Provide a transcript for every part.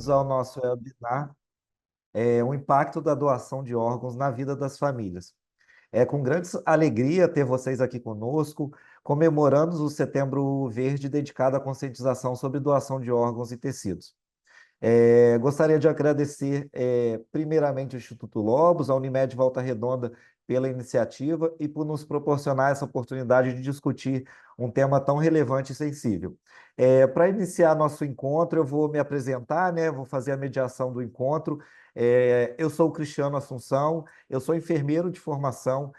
ao nosso webinar, o impacto da doação de órgãos na vida das famílias. É com grande alegria ter vocês aqui conosco, comemorando o Setembro Verde dedicado à conscientização sobre doação de órgãos e tecidos. Gostaria de agradecer, primeiramente, o Instituto Lobos, a Unimed Volta Redonda, pela iniciativa e por nos proporcionar essa oportunidade de discutir um tema tão relevante e sensível. Para iniciar nosso encontro, eu vou me apresentar, né? Vou fazer a mediação do encontro. Eu sou o Cristiano Assunção, eu sou enfermeiro de formação,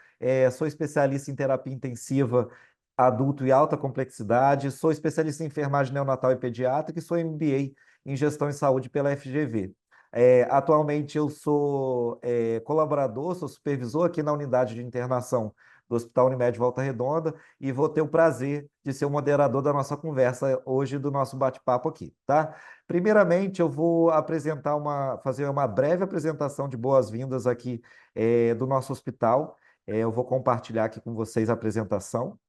sou especialista em terapia intensiva adulto e alta complexidade, sou especialista em enfermagem neonatal e pediátrica e sou MBA em Gestão em Saúde pela FGV. Atualmente eu sou colaborador, sou supervisor aqui na unidade de internação do Hospital Unimed Volta Redonda e vou ter o prazer de ser o moderador da nossa conversa hoje, do nosso bate-papo aqui, tá? Primeiramente, eu vou fazer uma breve apresentação de boas-vindas aqui do nosso hospital. Eu vou compartilhar aqui com vocês a apresentação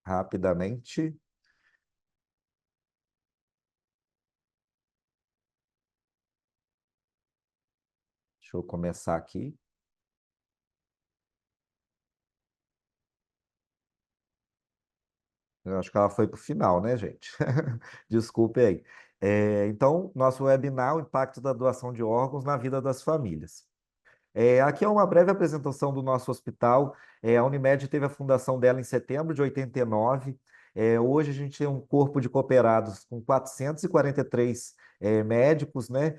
rapidamente. Deixa eu começar aqui. Eu acho que ela foi para o final, né, gente? Desculpe aí. Então, nosso webinar, o impacto da doação de órgãos na vida das famílias. Aqui é uma breve apresentação do nosso hospital. A Unimed teve a fundação dela em setembro de 89. Hoje a gente tem um corpo de cooperados com 443 médicos, né?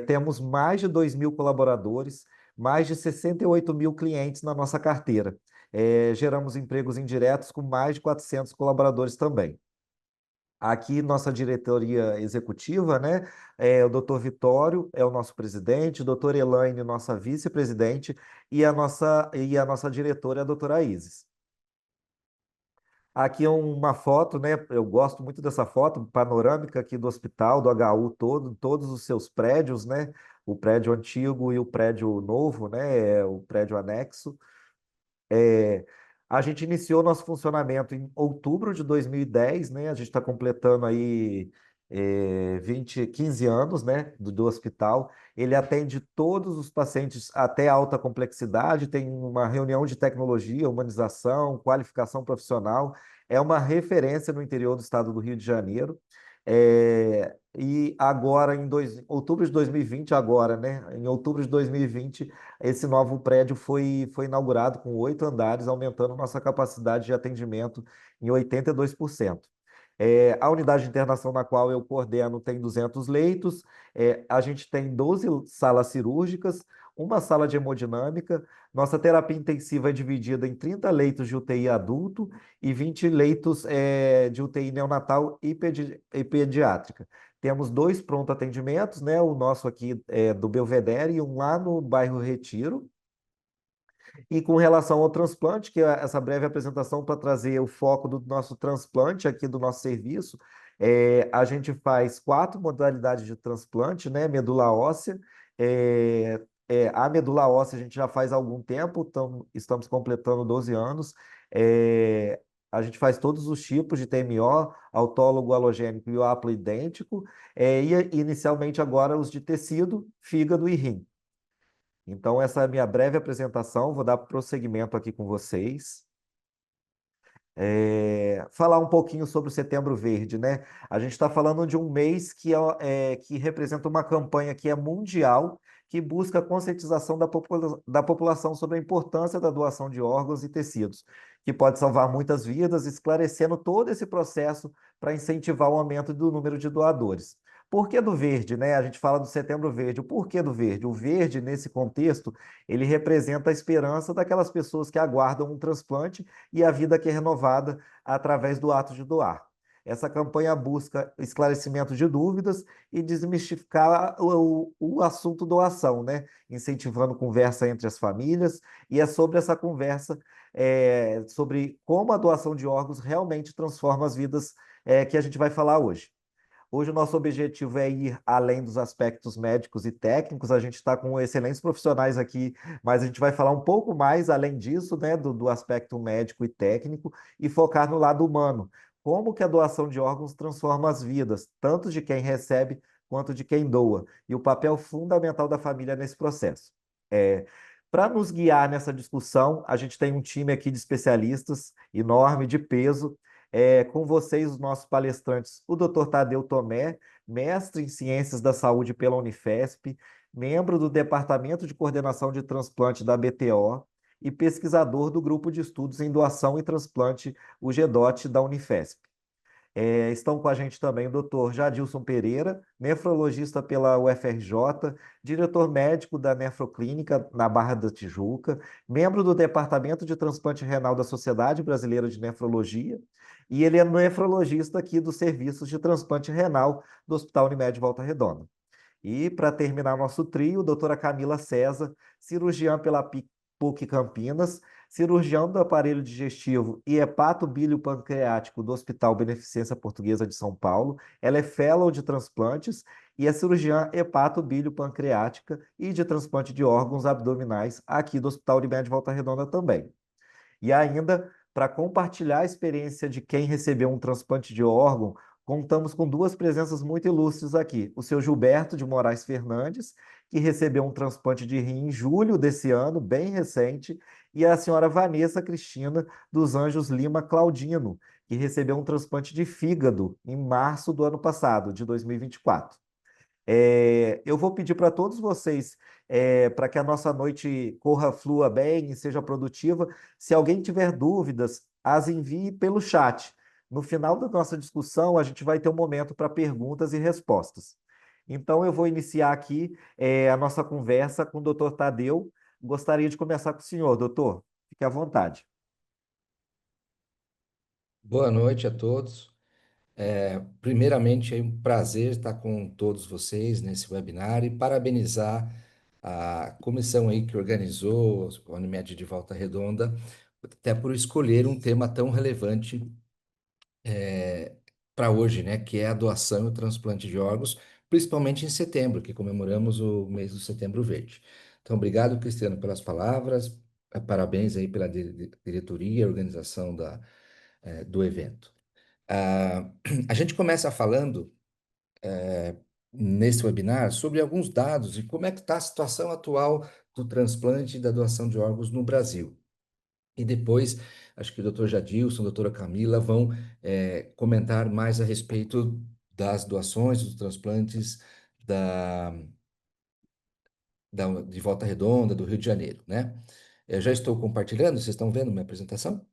Temos mais de 2.000 colaboradores, mais de 68 mil clientes na nossa carteira. Geramos empregos indiretos com mais de 400 colaboradores também. Aqui, nossa diretoria executiva, né? O doutor Vitório é o nosso presidente, o doutor Elaine, nossa vice-presidente, e a nossa diretora é a doutora Isis. Aqui é uma foto, né? Eu gosto muito dessa foto, panorâmica aqui do hospital, do HU todo, todos os seus prédios, né? O prédio antigo e o prédio novo, né? O prédio anexo. É, a gente iniciou nosso funcionamento em outubro de 2010, né? A gente está completando aí 15 anos, né? Do hospital. Ele atende todos os pacientes até alta complexidade, tem uma reunião de tecnologia, humanização, qualificação profissional. É uma referência no interior do estado do Rio de Janeiro. E agora, outubro de 2020, agora, né? Em outubro de 2020, esse novo prédio foi inaugurado com 8 andares, aumentando nossa capacidade de atendimento em 82%. A unidade de internação na qual eu coordeno tem 200 leitos, a gente tem 12 salas cirúrgicas, uma sala de hemodinâmica, nossa terapia intensiva é dividida em 30 leitos de UTI adulto e 20 leitos de UTI neonatal e pediátrica. Temos dois pronto atendimentos, né? O nosso aqui é do Belvedere e um lá no bairro Retiro. E com relação ao transplante, que é essa breve apresentação para trazer o foco do nosso transplante aqui do nosso serviço, a gente faz 4 modalidades de transplante, né? Medula óssea. A medula óssea a gente já faz há algum tempo, estamos completando 12 anos. A gente faz todos os tipos de TMO, autólogo, alogênico e o haploidêntico, e inicialmente agora os de tecido, fígado e rim. Então, essa é a minha breve apresentação, vou dar prosseguimento aqui com vocês. Falar um pouquinho sobre o Setembro Verde, né? A gente está falando de um mês que representa uma campanha que é mundial, que busca a conscientização da população sobre a importância da doação de órgãos e tecidos, que pode salvar muitas vidas, esclarecendo todo esse processo para incentivar o aumento do número de doadores. Por que do verde, né? A gente fala do Setembro Verde. O porquê do verde? O verde, nesse contexto, ele representa a esperança daquelas pessoas que aguardam um transplante e a vida que é renovada através do ato de doar. Essa campanha busca esclarecimento de dúvidas e desmistificar o assunto doação, né? Incentivando conversa entre as famílias, e é sobre essa conversa, sobre como a doação de órgãos realmente transforma as vidas, que a gente vai falar hoje. Hoje o nosso objetivo é ir além dos aspectos médicos e técnicos. A gente está com excelentes profissionais aqui, mas a gente vai falar um pouco mais além disso, né, do aspecto médico e técnico, e focar no lado humano. Como que a doação de órgãos transforma as vidas, tanto de quem recebe quanto de quem doa, e o papel fundamental da família nesse processo. É, para nos guiar nessa discussão, a gente tem um time aqui de especialistas enorme, de peso. Com vocês, os nossos palestrantes, o Dr. Tadeu Tomé, mestre em Ciências da Saúde pela Unifesp, membro do Departamento de Coordenação de Transplante da BTO e pesquisador do Grupo de Estudos em Doação e Transplante, o GEDOT, da Unifesp. Estão com a gente também o Dr. Jadilson Pereira, nefrologista pela UFRJ, diretor médico da Nefroclínica na Barra da Tijuca, membro do Departamento de Transplante Renal da Sociedade Brasileira de Nefrologia, e ele é nefrologista aqui dos serviços de transplante renal do Hospital Unimed Volta Redonda. E, para terminar nosso trio, doutora Camila César, cirurgiã pela PUC Campinas, cirurgião do aparelho digestivo e hepato-bílio-pancreático do Hospital Beneficência Portuguesa de São Paulo. Ela é fellow de transplantes e é cirurgiã hepato-bílio-pancreática e de transplante de órgãos abdominais aqui do Hospital Unimed Volta Redonda também. E ainda, para compartilhar a experiência de quem recebeu um transplante de órgão, contamos com duas presenças muito ilustres aqui. O seu Gilberto de Moraes Fernandes, que recebeu um transplante de rim em julho desse ano, bem recente, e a senhora Vanessa Cristina dos Anjos Lima Claudino, que recebeu um transplante de fígado em março do ano passado, de 2024. Eu vou pedir para todos vocês, para que a nossa noite corra, flua bem e seja produtiva. Se alguém tiver dúvidas, as envie pelo chat. No final da nossa discussão, a gente vai ter um momento para perguntas e respostas. Então, eu vou iniciar aqui, a nossa conversa com o doutor Tadeu. Gostaria de começar com o senhor, doutor. Fique à vontade. Boa noite a todos. Primeiramente, é um prazer estar com todos vocês nesse webinar e parabenizar a comissão aí que organizou a Unimed de Volta Redonda, até por escolher um tema tão relevante para hoje, né, que é a doação e o transplante de órgãos, principalmente em setembro, que comemoramos o mês do Setembro Verde. Então, obrigado, Cristiano, pelas palavras, parabéns aí pela diretoria e organização do evento. Ah, a gente começa falando nesse webinar sobre alguns dados e como é que está a situação atual do transplante e da doação de órgãos no Brasil. E depois, acho que o doutor Jadilson, a doutora Camila vão comentar mais a respeito das doações, dos transplantes da, de Volta Redonda, do Rio de Janeiro, né? Eu já estou compartilhando, vocês estão vendo minha apresentação?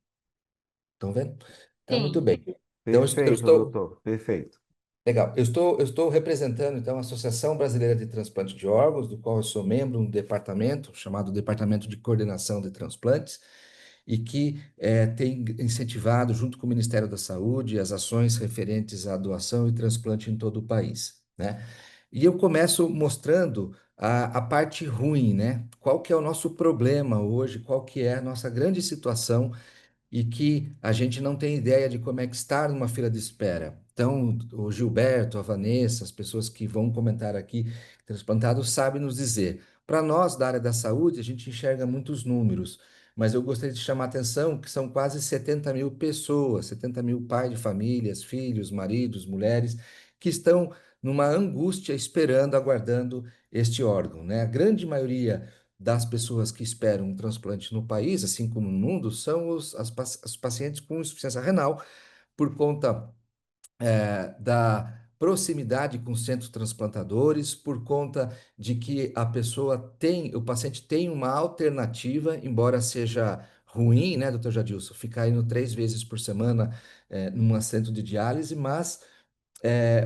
Estão vendo? Então, muito Sim. bem. Então, eu Perfeito, estou. doutor. Perfeito. Legal. Eu estou representando, então, a Associação Brasileira de Transplante de Órgãos, do qual eu sou membro, um departamento chamado Departamento de Coordenação de Transplantes, e que tem incentivado, junto com o Ministério da Saúde, as ações referentes à doação e transplante em todo o país, né? E eu começo mostrando a parte ruim, né? Qual que é o nosso problema hoje, qual que é a nossa grande situação e que a gente não tem ideia de como é que estar numa fila de espera. Então, o Gilberto, a Vanessa, as pessoas que vão comentar aqui, transplantados, sabem nos dizer. Para nós, da área da saúde, a gente enxerga muitos números, mas eu gostaria de chamar a atenção que são quase 70 mil pessoas, 70 mil pais de famílias, filhos, maridos, mulheres, que estão numa angústia esperando, aguardando este órgão, né? A grande maioria das pessoas que esperam um transplante no país, assim como no mundo, são os pacientes com insuficiência renal, por conta da proximidade com centros transplantadores, por conta de que o paciente tem uma alternativa, embora seja ruim, né, doutor Jadilson, ficar indo 3 vezes por semana num centro de diálise, mas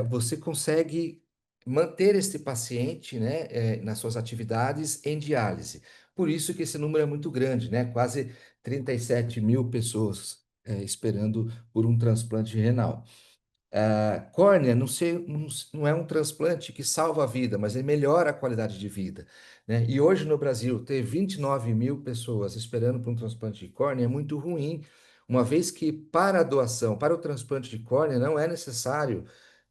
você consegue manter esse paciente, né, nas suas atividades em diálise. Por isso que esse número é muito grande, né? Quase 37 mil pessoas esperando por um transplante renal. A córnea não é um transplante que salva a vida, mas ele melhora a qualidade de vida, né? E hoje no Brasil, ter 29 mil pessoas esperando por um transplante de córnea é muito ruim, uma vez que para a doação, para o transplante de córnea, não é necessário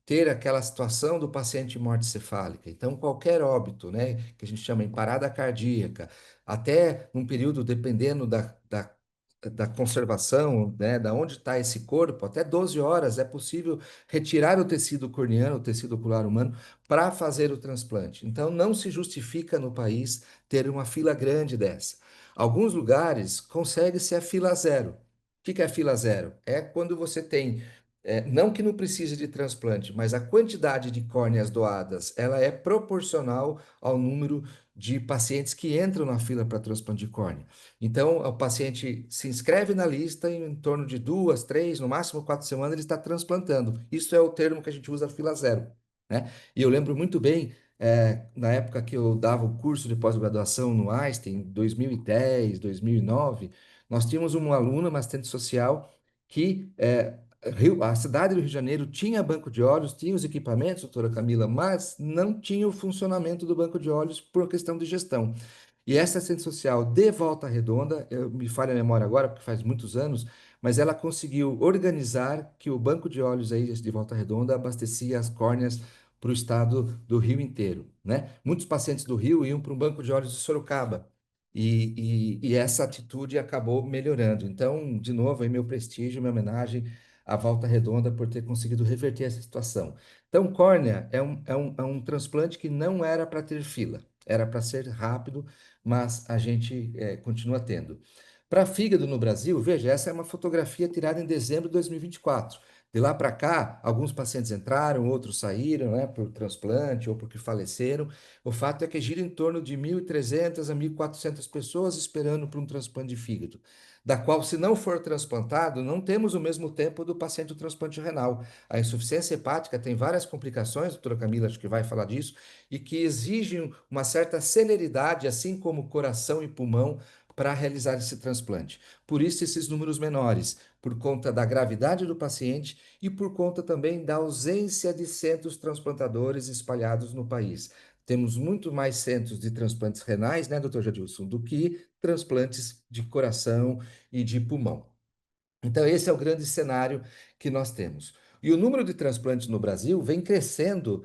ter aquela situação do paciente morte cefálica. Então, qualquer óbito, né, que a gente chama em parada cardíaca, até um período, dependendo da conservação, né, da onde está esse corpo, até 12 horas é possível retirar o tecido corneano, o tecido ocular humano, para fazer o transplante. Então, não se justifica no país ter uma fila grande dessa. Alguns lugares consegue-se a fila zero. O que que é fila zero? É quando você tem, não que não precise de transplante, mas a quantidade de córneas doadas, ela é proporcional ao número de pacientes que entram na fila para transplante de córnea. Então, o paciente se inscreve na lista em torno de 2, 3, no máximo 4 semanas, ele está transplantando. Isso é o termo que a gente usa, fila zero, né? E eu lembro muito bem, na época que eu dava o curso de pós-graduação no Einstein, 2010, 2009, nós tínhamos uma aluna, uma assistente social, que a cidade do Rio de Janeiro tinha banco de olhos, tinha os equipamentos, doutora Camila, mas não tinha o funcionamento do banco de olhos por questão de gestão. E essa assistente social de Volta Redonda, eu me falha a memória agora, porque faz muitos anos, mas ela conseguiu organizar que o banco de olhos aí de Volta Redonda abastecia as córneas para o estado do Rio inteiro, né? Muitos pacientes do Rio iam para um banco de olhos de Sorocaba. E essa atitude acabou melhorando. Então, de novo, aí meu prestígio, minha homenagem à Volta Redonda por ter conseguido reverter essa situação. Então, córnea é um transplante que não era para ter fila, era para ser rápido, mas a gente continua tendo. Para fígado no Brasil, veja, essa é uma fotografia tirada em dezembro de 2024. De lá para cá, alguns pacientes entraram, outros saíram, né, por transplante ou porque faleceram. O fato é que gira em torno de 1.300 a 1.400 pessoas esperando por um transplante de fígado, da qual, se não for transplantado, não temos o mesmo tempo do paciente do transplante renal. A insuficiência hepática tem várias complicações, a doutora Camila acho que vai falar disso, e que exigem uma certa celeridade, assim como coração e pulmão, para realizar esse transplante. Por isso, esses números menores, por conta da gravidade do paciente e por conta também da ausência de centros transplantadores espalhados no país. Temos muito mais centros de transplantes renais, né, doutor Jadilson, do que transplantes de coração e de pulmão. Então, esse é o grande cenário que nós temos. E o número de transplantes no Brasil vem crescendo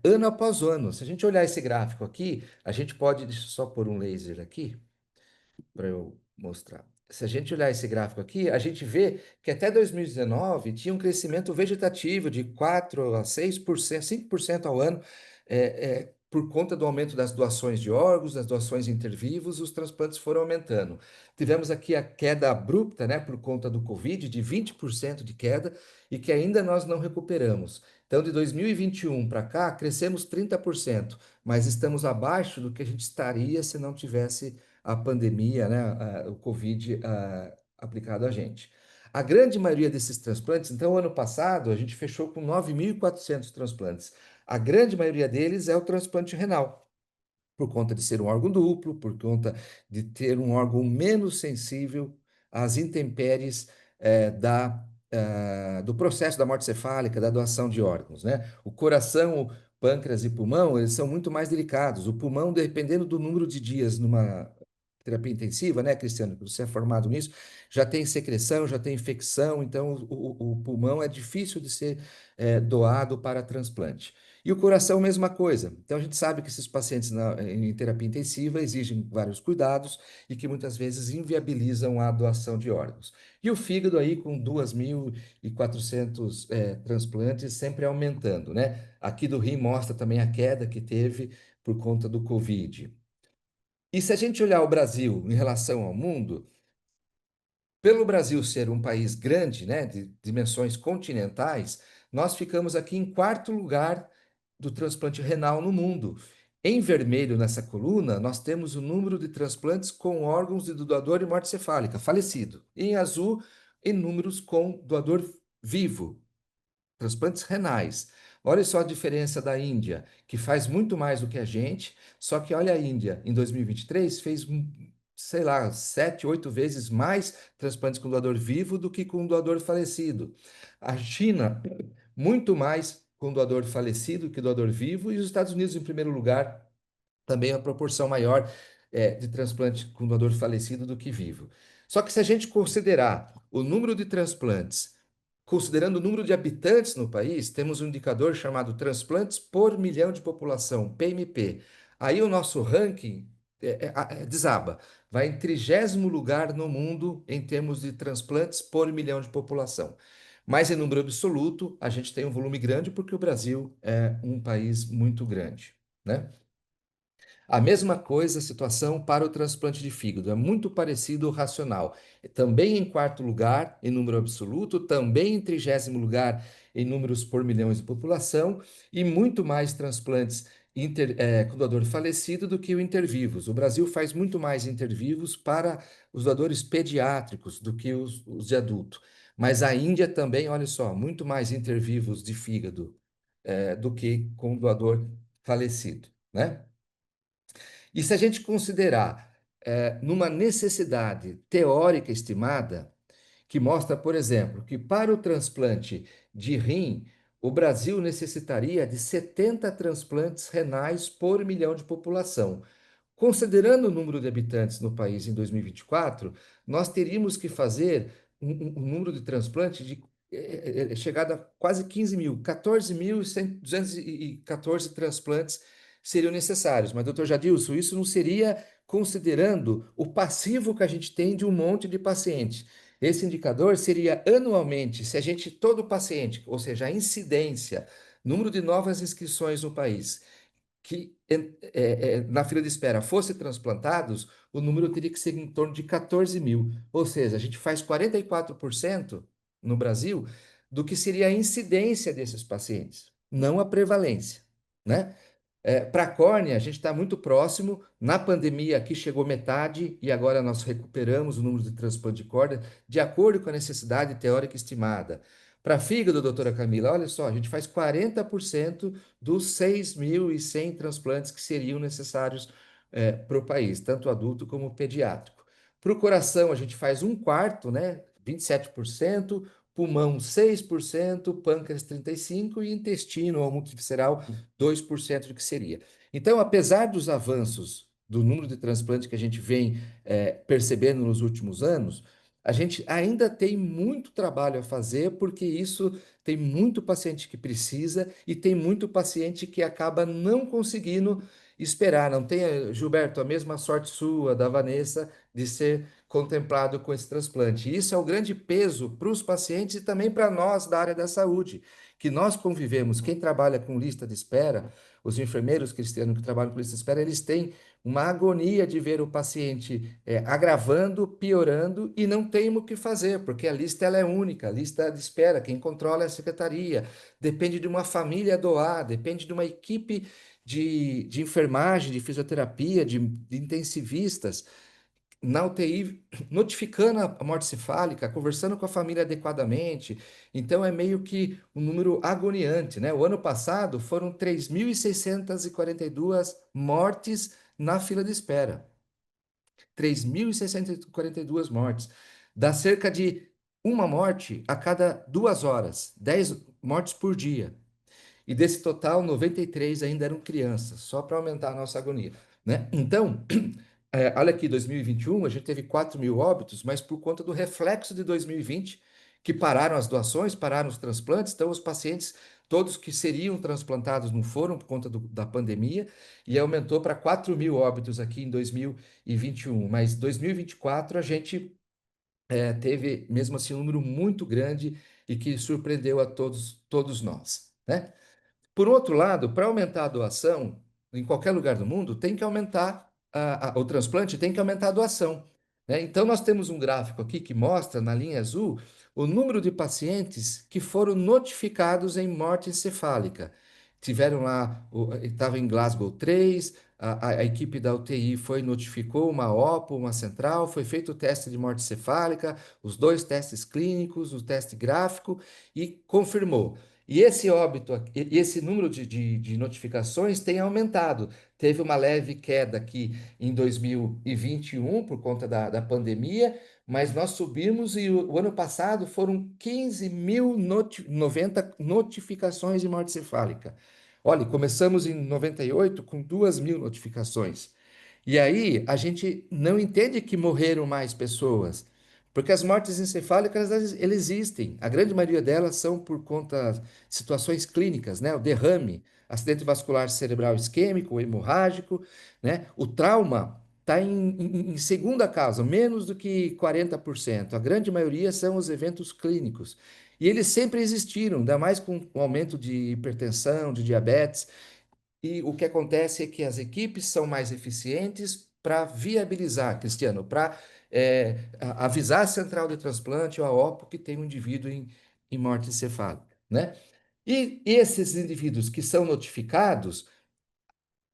ano após ano. Se a gente olhar esse gráfico aqui, a gente pode, deixa eu só pôr um laser aqui para eu mostrar. Se a gente olhar esse gráfico aqui, a gente vê que até 2019 tinha um crescimento vegetativo de 4 a 6%, 5% ao ano, por conta do aumento das doações de órgãos, das doações intervivos, os transplantes foram aumentando. Tivemos aqui a queda abrupta, né, por conta do Covid, de 20% de queda, e que ainda nós não recuperamos. Então, de 2021 para cá, crescemos 30%, mas estamos abaixo do que a gente estaria se não tivesse a pandemia, né, o Covid aplicado a gente. A grande maioria desses transplantes, então, ano passado, a gente fechou com 9.400 transplantes. A grande maioria deles é o transplante renal, por conta de ser um órgão duplo, por conta de ter um órgão menos sensível às intempéries do processo da morte cefálica, da doação de órgãos, né? O coração, o pâncreas e pulmão, eles são muito mais delicados. O pulmão, dependendo do número de dias numa terapia intensiva, né, Cristiano? Você é formado nisso, já tem secreção, já tem infecção, então o pulmão é difícil de ser doado para transplante. E o coração, mesma coisa. Então, a gente sabe que esses pacientes em terapia intensiva exigem vários cuidados e que muitas vezes inviabilizam a doação de órgãos. E o fígado aí com 2.400 transplantes sempre aumentando, né? Aqui do Rim mostra também a queda que teve por conta do Covid. E se a gente olhar o Brasil em relação ao mundo, pelo Brasil ser um país grande, né, de dimensões continentais, nós ficamos aqui em quarto lugar do transplante renal no mundo. Em vermelho nessa coluna, nós temos o número de transplantes com órgãos de doador e morte cefálica, falecido. Em azul, em números com doador vivo, transplantes renais. Olha só a diferença da Índia, que faz muito mais do que a gente, só que olha a Índia, em 2023, fez, sei lá, 7, 8 vezes mais transplantes com doador vivo do que com doador falecido. A China, muito mais com doador falecido que doador vivo, e os Estados Unidos, em primeiro lugar, também a proporção maior de transplante com doador falecido do que vivo. Só que se a gente considerar o número de transplantes, considerando o número de habitantes no país, temos um indicador chamado transplantes por milhão de população, PMP. Aí o nosso ranking desaba. Vai em 30º lugar no mundo em termos de transplantes por milhão de população. Mas em número absoluto, a gente tem um volume grande porque o Brasil é um país muito grande, né? A mesma coisa, a situação para o transplante de fígado, é muito parecido ao racional. Também em quarto lugar em número absoluto, também em 30º lugar em números por milhões de população, e muito mais transplantes com doador falecido do que o intervivos. O Brasil faz muito mais intervivos para os doadores pediátricos do que os de adulto. Mas a Índia também, olha só, muito mais intervivos de fígado, do que com doador falecido, né? E se a gente considerar numa necessidade teórica estimada, que mostra, por exemplo, que para o transplante de rim, o Brasil necessitaria de 70 transplantes renais por milhão de população. Considerando o número de habitantes no país em 2024, nós teríamos que fazer um número de transplante de chegada a quase 15 mil, 14.214 transplantes seriam necessários. Mas, doutor Jadilson, isso não seria considerando o passivo que a gente tem de um monte de pacientes. Esse indicador seria anualmente, se a gente, todo paciente, ou seja, a incidência, número de novas inscrições no país, que na fila de espera fossem transplantados, o número teria que ser em torno de 14 mil. Ou seja, a gente faz 44% no Brasil do que seria a incidência desses pacientes, não a prevalência, né? Para a córnea, a gente está muito próximo. Na pandemia, aqui chegou metade e agora nós recuperamos o número de transplante de córnea de acordo com a necessidade teórica estimada. Para fígado, doutora Camila, olha só, a gente faz 40% dos 6.100 transplantes que seriam necessários para o país, tanto adulto como pediátrico. Para o coração, a gente faz um quarto, né? 27%, pulmão 6%, pâncreas 35% e intestino ou multivisceral 2% do que seria. Então, apesar dos avanços do número de transplantes que a gente vem percebendo nos últimos anos, a gente ainda tem muito trabalho a fazer, porque isso tem muito paciente que precisa e tem muito paciente que acaba não conseguindo esperar. Não tem, Gilberto, a mesma sorte sua, da Vanessa, de ser contemplado com esse transplante. Isso é o grande peso para os pacientes e também para nós da área da saúde, que nós convivemos. Quem trabalha com lista de espera, os enfermeiros cristianos que trabalham com lista de espera, eles têm uma agonia de ver o paciente agravando, piorando e não tem o que fazer, porque a lista ela é única, a lista de espera, quem controla é a secretaria, depende de uma família doar, depende de uma equipe de enfermagem, de fisioterapia, de intensivistas na UTI, notificando a morte cefálica, conversando com a família adequadamente. Então, é meio que um número agoniante, né? O ano passado foram 3.642 mortes na fila de espera. 3.642 mortes. Dá cerca de uma morte a cada 2 horas, 10 mortes por dia. E desse total, 93 ainda eram crianças, só para aumentar a nossa agonia, né? Então, olha aqui, 2021, a gente teve 4 mil óbitos, mas por conta do reflexo de 2020, que pararam as doações, pararam os transplantes, então os pacientes, todos que seriam transplantados não foram por conta da pandemia, e aumentou para 4 mil óbitos aqui em 2021. Mas 2024 a gente teve, mesmo assim, um número muito grande e que surpreendeu a todos nós, né? Por outro lado, para aumentar a doação, em qualquer lugar do mundo, tem que aumentar o transplante, tem que aumentar a doação, né? Então, nós temos um gráfico aqui que mostra, na linha azul, o número de pacientes que foram notificados em morte encefálica. Tiveram lá, estava em Glasgow 3, a equipe da UTI notificou uma OPA, uma central, foi feito o teste de morte cefálica, os dois testes clínicos, o teste gráfico e confirmou. E esse óbito, esse número de notificações tem aumentado. Teve uma leve queda aqui em 2021 por conta da pandemia, mas nós subimos e o ano passado foram 15.090 notificações de morte cefálica. Olha, começamos em 98 com 2.000 notificações. E aí a gente não entende que morreram mais pessoas, porque as mortes encefálicas elas existem. A grande maioria delas são por conta de situações clínicas, né? O derrame, acidente vascular cerebral isquêmico, hemorrágico, né? O trauma. está em segunda causa, menos do que 40%. A grande maioria são os eventos clínicos. E eles sempre existiram, ainda mais com o aumento de hipertensão, de diabetes. E o que acontece é que as equipes são mais eficientes para viabilizar, Cristiano, para avisar a central de transplante ou a OPO que tem um indivíduo em morte encefálica, né? E esses indivíduos que são notificados,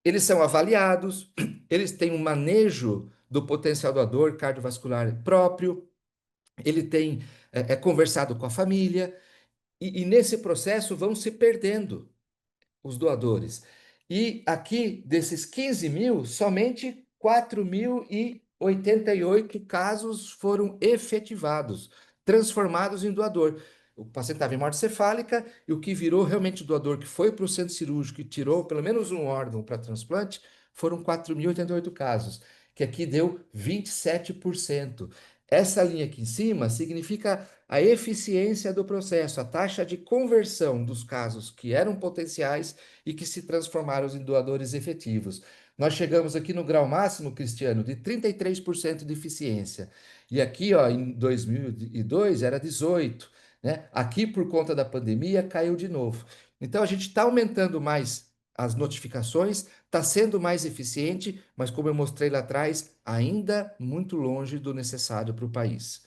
eles são avaliados, eles têm um manejo do potencial doador cardiovascular próprio, ele tem conversado com a família, e nesse processo vão se perdendo os doadores. E aqui, desses 15 mil, somente 4.088 casos foram efetivados, transformados em doador. O paciente estava em morte cefálica e o que virou realmente doador, que foi para o centro cirúrgico e tirou pelo menos um órgão para transplante, foram 4.088 casos, que aqui deu 27%. Essa linha aqui em cima significa a eficiência do processo, a taxa de conversão dos casos que eram potenciais e que se transformaram em doadores efetivos. Nós chegamos aqui no grau máximo, Cristiano, de 33% de eficiência. E aqui, ó, em 2002 era 18, né? Aqui, por conta da pandemia, caiu de novo. Então, a gente está aumentando mais as notificações, está sendo mais eficiente, mas como eu mostrei lá atrás, ainda muito longe do necessário para o país,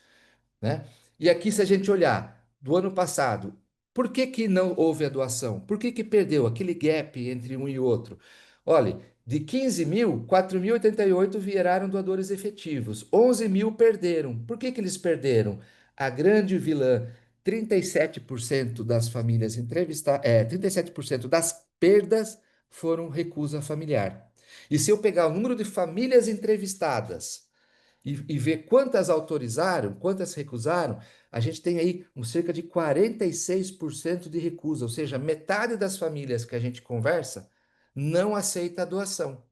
né? E aqui, se a gente olhar do ano passado, por que que não houve a doação? Por que que perdeu aquele gap entre um e outro? Olha, de 15 mil, 4.088 viraram doadores efetivos, 11 mil perderam. Por que que eles perderam? A grande vilã, 37% das famílias entrevistadas, 37% das perdas foram recusa familiar. E se eu pegar o número de famílias entrevistadas e ver quantas autorizaram, quantas recusaram, a gente tem aí cerca de 46% de recusa, ou seja, metade das famílias que a gente conversa não aceita a doação.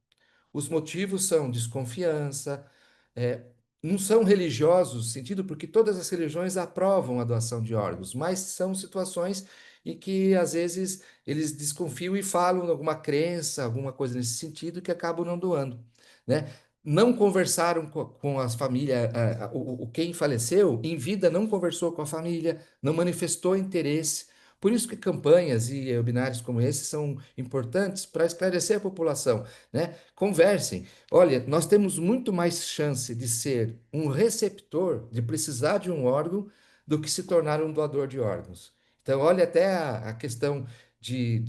Os motivos são desconfiança, é, não são religiosos, no sentido porque todas as religiões aprovam a doação de órgãos, mas são situações em que às vezes eles desconfiam e falam alguma crença, alguma coisa nesse sentido que acabam não doando, né? Não conversaram com as famílias, quem faleceu em vida não conversou com a família, não manifestou interesse. Por isso que campanhas e webinários como esse são importantes para esclarecer a população, né? Conversem. Olha, nós temos muito mais chance de ser um receptor, de precisar de um órgão, do que se tornar um doador de órgãos. Então, olha, até a questão de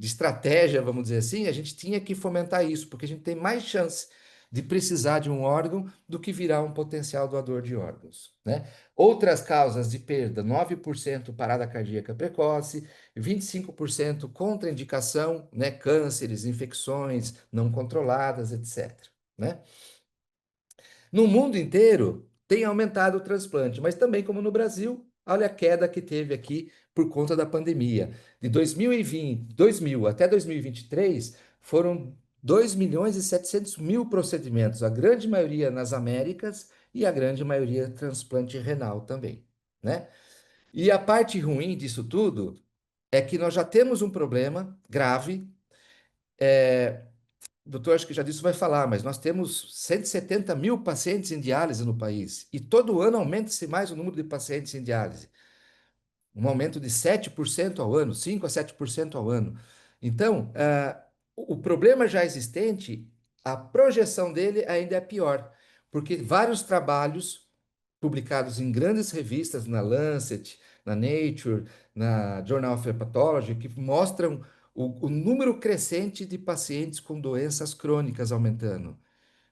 estratégia, vamos dizer assim, a gente tinha que fomentar isso, porque a gente tem mais chance de precisar de um órgão do que virar um potencial doador de órgãos, né? Outras causas de perda: 9% parada cardíaca precoce, 25% contraindicação, né? Cânceres, infecções não controladas, etc, né? No mundo inteiro tem aumentado o transplante, mas também, como no Brasil, olha a queda que teve aqui por conta da pandemia. De 2000 até 2023, foram 2.700.000 procedimentos, a grande maioria nas Américas e a grande maioria transplante renal também, né? E a parte ruim disso tudo é que nós já temos um problema grave. O doutor, acho que já disso vai falar, mas nós temos 170 mil pacientes em diálise no país e todo ano aumenta-se mais o número de pacientes em diálise. Um aumento de 7% ao ano, 5 a 7% ao ano. Então, o problema já existente, a projeção dele ainda é pior, porque vários trabalhos publicados em grandes revistas, na Lancet, na Nature, na Journal of Hepatology, que mostram o número crescente de pacientes com doenças crônicas aumentando.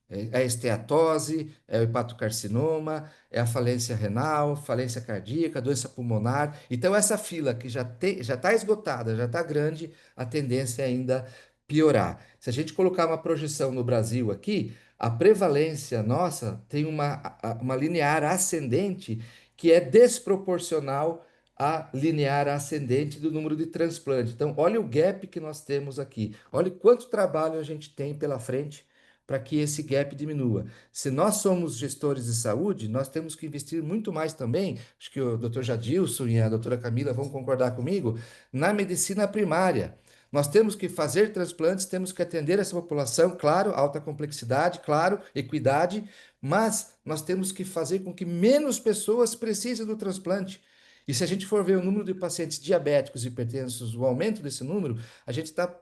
É a esteatose, é o hepatocarcinoma, é a falência renal, falência cardíaca, doença pulmonar. Então, essa fila que já está esgotada, já está grande, a tendência é ainda piorar. Se a gente colocar uma projeção no Brasil aqui, a prevalência nossa tem uma linear ascendente que é desproporcional à linear ascendente do número de transplantes. Então, olha o gap que nós temos aqui. Olha quanto trabalho a gente tem pela frente para que esse gap diminua. Se nós somos gestores de saúde, nós temos que investir muito mais também, acho que o Dr. Jadilson e a doutora Camila vão concordar comigo, na medicina primária. Nós temos que fazer transplantes, temos que atender essa população, claro, alta complexidade, claro, equidade, mas nós temos que fazer com que menos pessoas precisem do transplante. E se a gente for ver o número de pacientes diabéticos e hipertensos, o aumento desse número, a gente está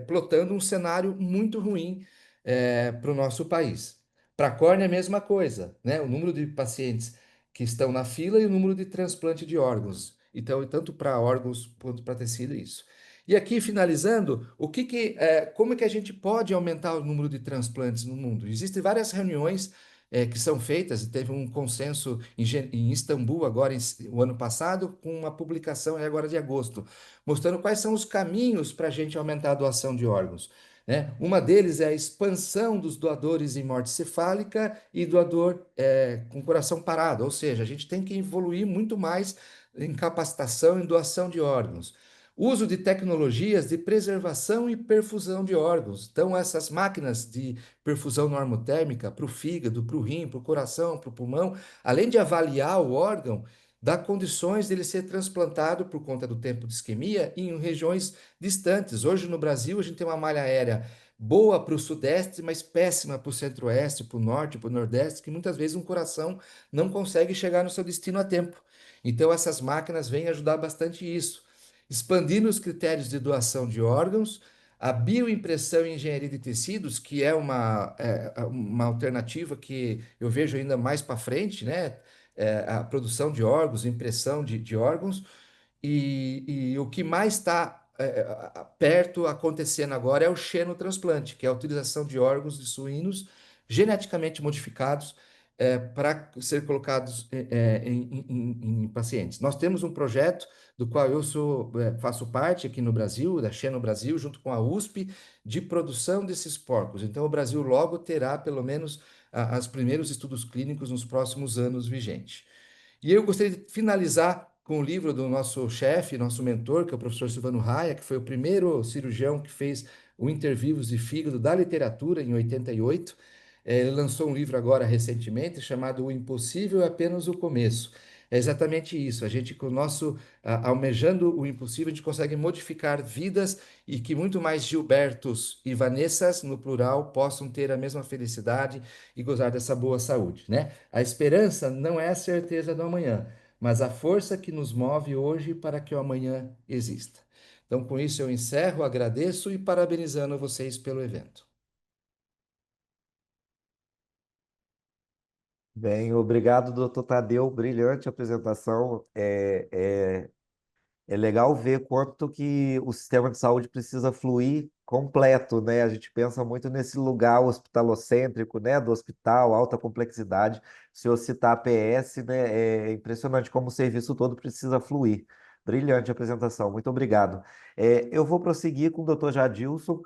plotando um cenário muito ruim para o nosso país. Para a córnea, a mesma coisa, né? O número de pacientes que estão na fila e o número de transplante de órgãos. Então, tanto para órgãos quanto para tecido, isso. E aqui, finalizando, como é que a gente pode aumentar o número de transplantes no mundo? Existem várias reuniões que são feitas, e teve um consenso em Istambul, agora, o ano passado, com uma publicação agora de agosto, mostrando quais são os caminhos para a gente aumentar a doação de órgãos, né? Uma deles é a expansão dos doadores em morte cefálica e doador com coração parado, ou seja, a gente tem que evoluir muito mais em capacitação e doação de órgãos. Uso de tecnologias de preservação e perfusão de órgãos. Então, essas máquinas de perfusão normotérmica para o fígado, para o rim, para o coração, para o pulmão, além de avaliar o órgão, dá condições dele ser transplantado por conta do tempo de isquemia em regiões distantes. Hoje no Brasil a gente tem uma malha aérea boa para o sudeste, mas péssima para o centro-oeste, para o norte, para o nordeste, que muitas vezes um coração não consegue chegar no seu destino a tempo. Então essas máquinas vêm ajudar bastante isso. Expandindo os critérios de doação de órgãos, a bioimpressão e engenharia de tecidos, que é uma alternativa que eu vejo ainda mais para frente, né? A produção de órgãos, impressão de órgãos, e o que mais está perto acontecendo agora é o xenotransplante, que é a utilização de órgãos de suínos geneticamente modificados para ser colocados em pacientes. Nós temos um projeto do qual faço parte aqui no Brasil, da Xeno Brasil, junto com a USP, de produção desses porcos. Então, o Brasil logo terá, pelo menos, os primeiros estudos clínicos nos próximos anos vigentes. E eu gostaria de finalizar com o livro do nosso chefe, nosso mentor, que é o professor Silvano Raia, que foi o primeiro cirurgião que fez o intervívus de fígado da literatura em 88. Ele lançou um livro agora recentemente chamado O Impossível é Apenas o Começo. É exatamente isso. A gente, com o nosso almejando o impossível, a gente consegue modificar vidas e que muito mais Gilbertos e Vanessas, no plural, possam ter a mesma felicidade e gozar dessa boa saúde, né? A esperança não é a certeza do amanhã, mas a força que nos move hoje para que o amanhã exista. Então, com isso, eu encerro, agradeço e parabenizando vocês pelo evento. Bem, obrigado, doutor Tadeu. Brilhante apresentação. É legal ver quanto que o sistema de saúde precisa fluir completo, né? A gente pensa muito nesse lugar hospitalocêntrico, né? Do hospital, alta complexidade. Se eu citar a PS, né? É impressionante como o serviço todo precisa fluir. Brilhante apresentação, muito obrigado. Eu vou prosseguir com o doutor Jadilson.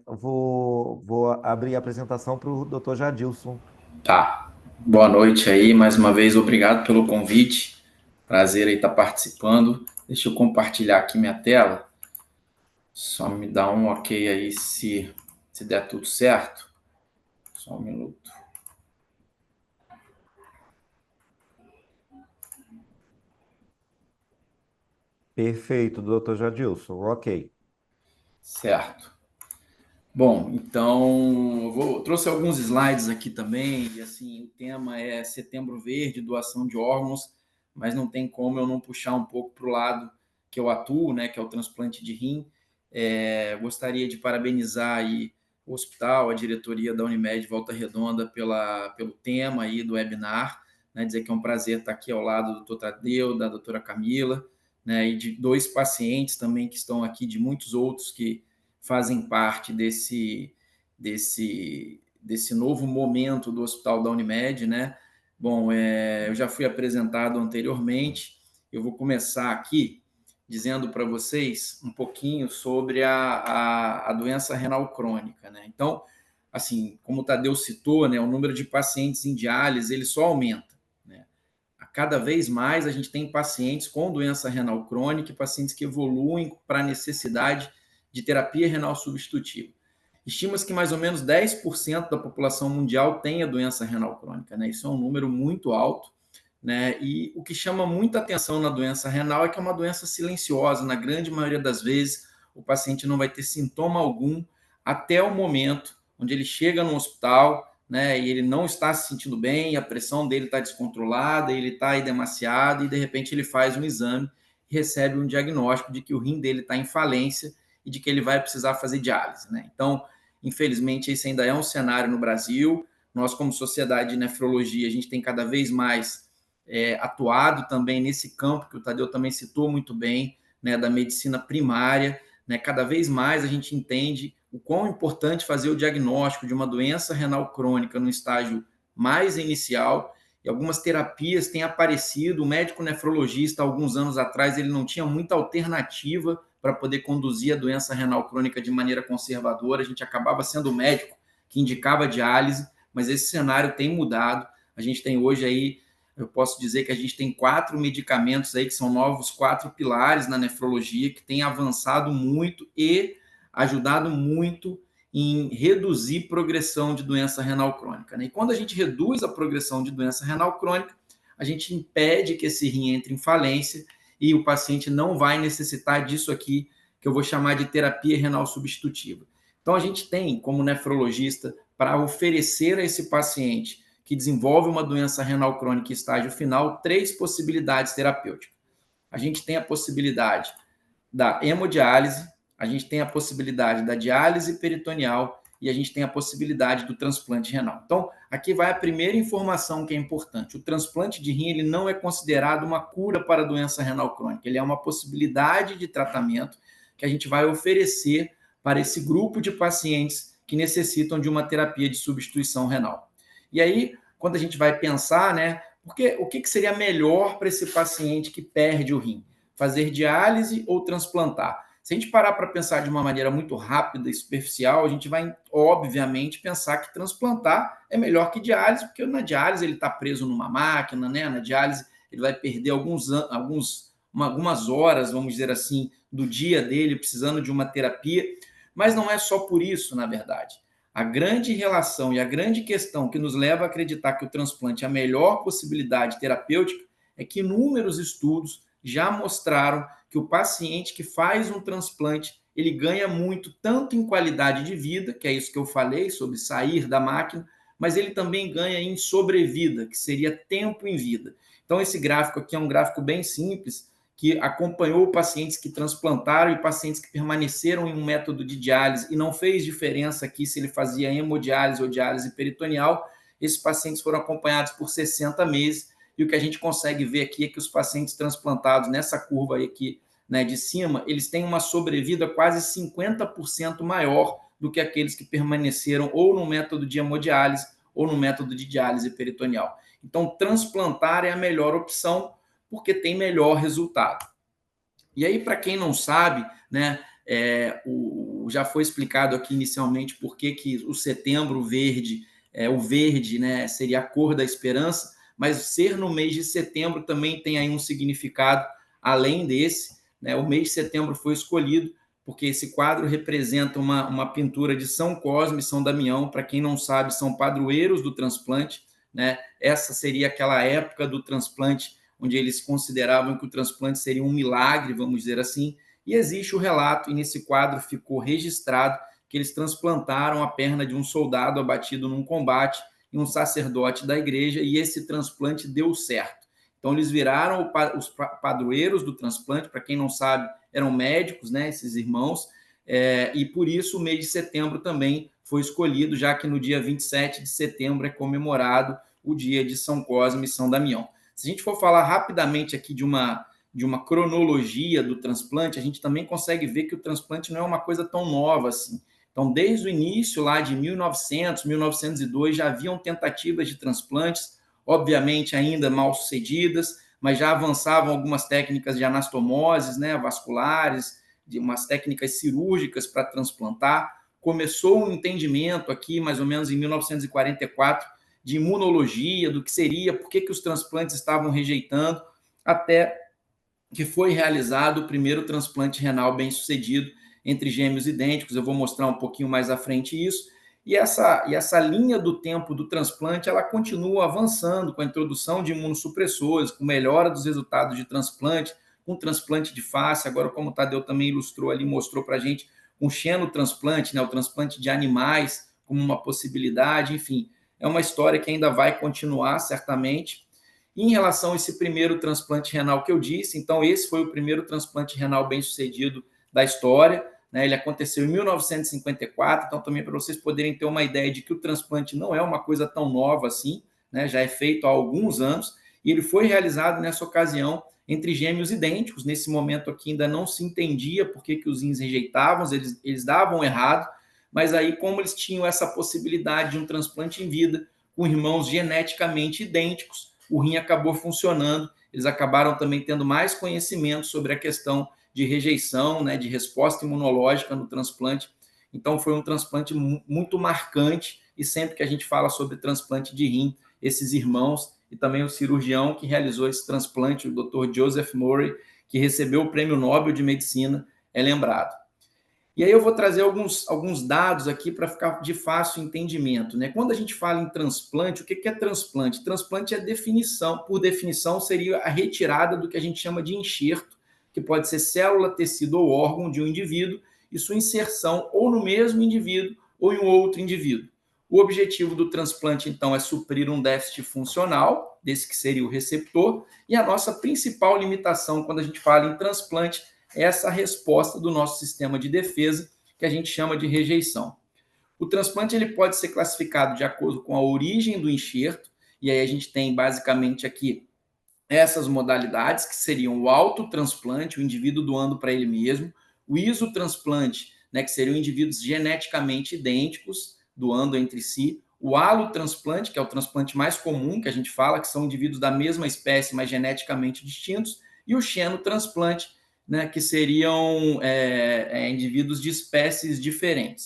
Vou abrir a apresentação para o doutor Jadilson. Tá. Boa noite aí, mais uma vez, obrigado pelo convite. Prazer aí estar participando. Deixa eu compartilhar aqui minha tela. Só me dá um ok aí se der tudo certo. Só um minuto. Perfeito, doutor Jadilson. Ok. Certo. Bom, então trouxe alguns slides aqui também, e assim, o tema é Setembro Verde, doação de órgãos, mas não tem como eu não puxar um pouco para o lado que eu atuo, né, que é o transplante de rim. Gostaria de parabenizar aí o hospital, a diretoria da Unimed Volta Redonda pelo tema aí do webinar, né, dizer que é um prazer estar aqui ao lado do Dr. Tadeu, da doutora Camila, né, e de dois pacientes também que estão aqui, de muitos outros que fazem parte desse novo momento do Hospital da Unimed, né? Bom, eu já fui apresentado anteriormente, eu vou começar aqui dizendo para vocês um pouquinho sobre a doença renal crônica, né? Então, assim, como o Tadeu citou, né, o número de pacientes em diálise, ele só aumenta, né? A cada vez mais a gente tem pacientes com doença renal crônica e pacientes que evoluem para a necessidade de terapia renal substitutiva. Estima-se que mais ou menos 10% da população mundial tenha doença renal crônica, né? Isso é um número muito alto, né? E o que chama muita atenção na doença renal é que é uma doença silenciosa. Na grande maioria das vezes, o paciente não vai ter sintoma algum até o momento onde ele chega no hospital, né? E ele não está se sentindo bem, a pressão dele está descontrolada, ele está edemaciado, e de repente ele faz um exame e recebe um diagnóstico de que o rim dele está em falência e de que ele vai precisar fazer diálise, né? Então, infelizmente, esse ainda é um cenário no Brasil. Nós, como sociedade de nefrologia, a gente tem cada vez mais atuado também nesse campo, que o Tadeu também citou muito bem, né, da medicina primária, né? Cada vez mais a gente entende o quão importante fazer o diagnóstico de uma doença renal crônica no estágio mais inicial, e algumas terapias têm aparecido. O médico nefrologista, alguns anos atrás, ele não tinha muita alternativa para poder conduzir a doença renal crônica de maneira conservadora. A gente acabava sendo o médico que indicava diálise, mas esse cenário tem mudado. A gente tem hoje aí, eu posso dizer que a gente tem 4 medicamentos aí que são novos 4 pilares na nefrologia, que têm avançado muito e ajudado muito em reduzir progressão de doença renal crônica, né? E quando a gente reduz a progressão de doença renal crônica, a gente impede que esse rim entre em falência e o paciente não vai necessitar disso aqui, que eu vou chamar de terapia renal substitutiva. Então, a gente tem, como nefrologista, para oferecer a esse paciente que desenvolve uma doença renal crônica em estágio final, 3 possibilidades terapêuticas. A gente tem a possibilidade da hemodiálise, a gente tem a possibilidade da diálise peritoneal e a gente tem a possibilidade do transplante renal. Então, aqui vai a primeira informação que é importante. O transplante de rim ele não é considerado uma cura para a doença renal crônica, ele é uma possibilidade de tratamento que a gente vai oferecer para esse grupo de pacientes que necessitam de uma terapia de substituição renal. E aí, quando a gente vai pensar, né, porque o que seria melhor para esse paciente que perde o rim? Fazer diálise ou transplantar? Se a gente parar para pensar de uma maneira muito rápida e superficial, a gente vai, obviamente, pensar que transplantar é melhor que diálise, porque na diálise ele está preso numa máquina, né? Na diálise ele vai perder algumas horas, vamos dizer assim, do dia dele precisando de uma terapia. Mas não é só por isso, na verdade. A grande relação e a grande questão que nos leva a acreditar que o transplante é a melhor possibilidade terapêutica é que inúmeros estudos já mostraram que o paciente que faz um transplante, ele ganha muito, tanto em qualidade de vida, que é isso que eu falei, sobre sair da máquina, mas ele também ganha em sobrevida, que seria tempo em vida. Então, esse gráfico aqui é um gráfico bem simples, que acompanhou pacientes que transplantaram e pacientes que permaneceram em um método de diálise e não fez diferença aqui se ele fazia hemodiálise ou diálise peritoneal. Esses pacientes foram acompanhados por 60 meses e o que a gente consegue ver aqui é que os pacientes transplantados nessa curva aí aqui, né, de cima, eles têm uma sobrevida quase 50% maior do que aqueles que permaneceram ou no método de hemodiálise ou no método de diálise peritoneal. Então, transplantar é a melhor opção porque tem melhor resultado. E aí, para quem não sabe, né, já foi explicado aqui inicialmente por que o setembro verde, o verde, né, seria a cor da esperança, mas ser no mês de setembro também tem aí um significado além desse, né? O mês de setembro foi escolhido porque esse quadro representa uma pintura de São Cosme e São Damião. Para quem não sabe, são padroeiros do transplante, né? Essa seria aquela época do transplante onde eles consideravam que o transplante seria um milagre, vamos dizer assim, e existe o relato, e nesse quadro ficou registrado que eles transplantaram a perna de um soldado abatido num combate e um sacerdote da igreja, e esse transplante deu certo. Então, eles viraram os padroeiros do transplante. Para quem não sabe, eram médicos, né, esses irmãos, e por isso o mês de setembro também foi escolhido, já que no dia 27 de setembro é comemorado o dia de São Cosme e São Damião. Se a gente for falar rapidamente aqui de uma cronologia do transplante, a gente também consegue ver que o transplante não é uma coisa tão nova assim. Então, desde o início lá de 1900, 1902, já haviam tentativas de transplantes, obviamente ainda mal sucedidas, mas já avançavam algumas técnicas de anastomoses, né, vasculares, de umas técnicas cirúrgicas para transplantar. Começou um entendimento aqui, mais ou menos em 1944, de imunologia, do que seria, por que os transplantes estavam rejeitando, até que foi realizado o primeiro transplante renal bem-sucedido entre gêmeos idênticos. Eu vou mostrar um pouquinho mais à frente isso. E essa linha do tempo do transplante, ela continua avançando com a introdução de imunossupressores, com melhora dos resultados de transplante, com transplante de face, agora como o Tadeu também ilustrou ali, mostrou para a gente, com xenotransplante, né, o transplante de animais como uma possibilidade, enfim, é uma história que ainda vai continuar, certamente. E em relação a esse primeiro transplante renal que eu disse, então esse foi o primeiro transplante renal bem-sucedido da história, né? Ele aconteceu em 1954, então também para vocês poderem ter uma ideia de que o transplante não é uma coisa tão nova assim, né? Já é feito há alguns anos, e ele foi realizado nessa ocasião entre gêmeos idênticos. Nesse momento aqui ainda não se entendia por que os rins rejeitavam, eles davam errado, mas aí como eles tinham essa possibilidade de um transplante em vida com irmãos geneticamente idênticos, o rim acabou funcionando, eles acabaram também tendo mais conhecimento sobre a questão de rejeição, né, de resposta imunológica no transplante. Então foi um transplante muito marcante, e sempre que a gente fala sobre transplante de rim, esses irmãos e também o cirurgião que realizou esse transplante, o Dr. Joseph Murray, que recebeu o Prêmio Nobel de Medicina, é lembrado. E aí eu vou trazer alguns dados aqui para ficar de fácil entendimento, né? Quando a gente fala em transplante, o que é transplante? Transplante é definição, por definição, seria a retirada do que a gente chama de enxerto, que pode ser célula, tecido ou órgão de um indivíduo, e sua inserção ou no mesmo indivíduo ou em um outro indivíduo. O objetivo do transplante, então, é suprir um déficit funcional, desse que seria o receptor, e a nossa principal limitação quando a gente fala em transplante é essa resposta do nosso sistema de defesa, que a gente chama de rejeição. O transplante ele pode ser classificado de acordo com a origem do enxerto, e aí a gente tem basicamente aqui essas modalidades, que seriam o autotransplante, o indivíduo doando para ele mesmo, o isotransplante, né, que seriam indivíduos geneticamente idênticos, doando entre si, o alotransplante, que é o transplante mais comum que a gente fala, que são indivíduos da mesma espécie, mas geneticamente distintos, e o xenotransplante, né, que seriam indivíduos de espécies diferentes.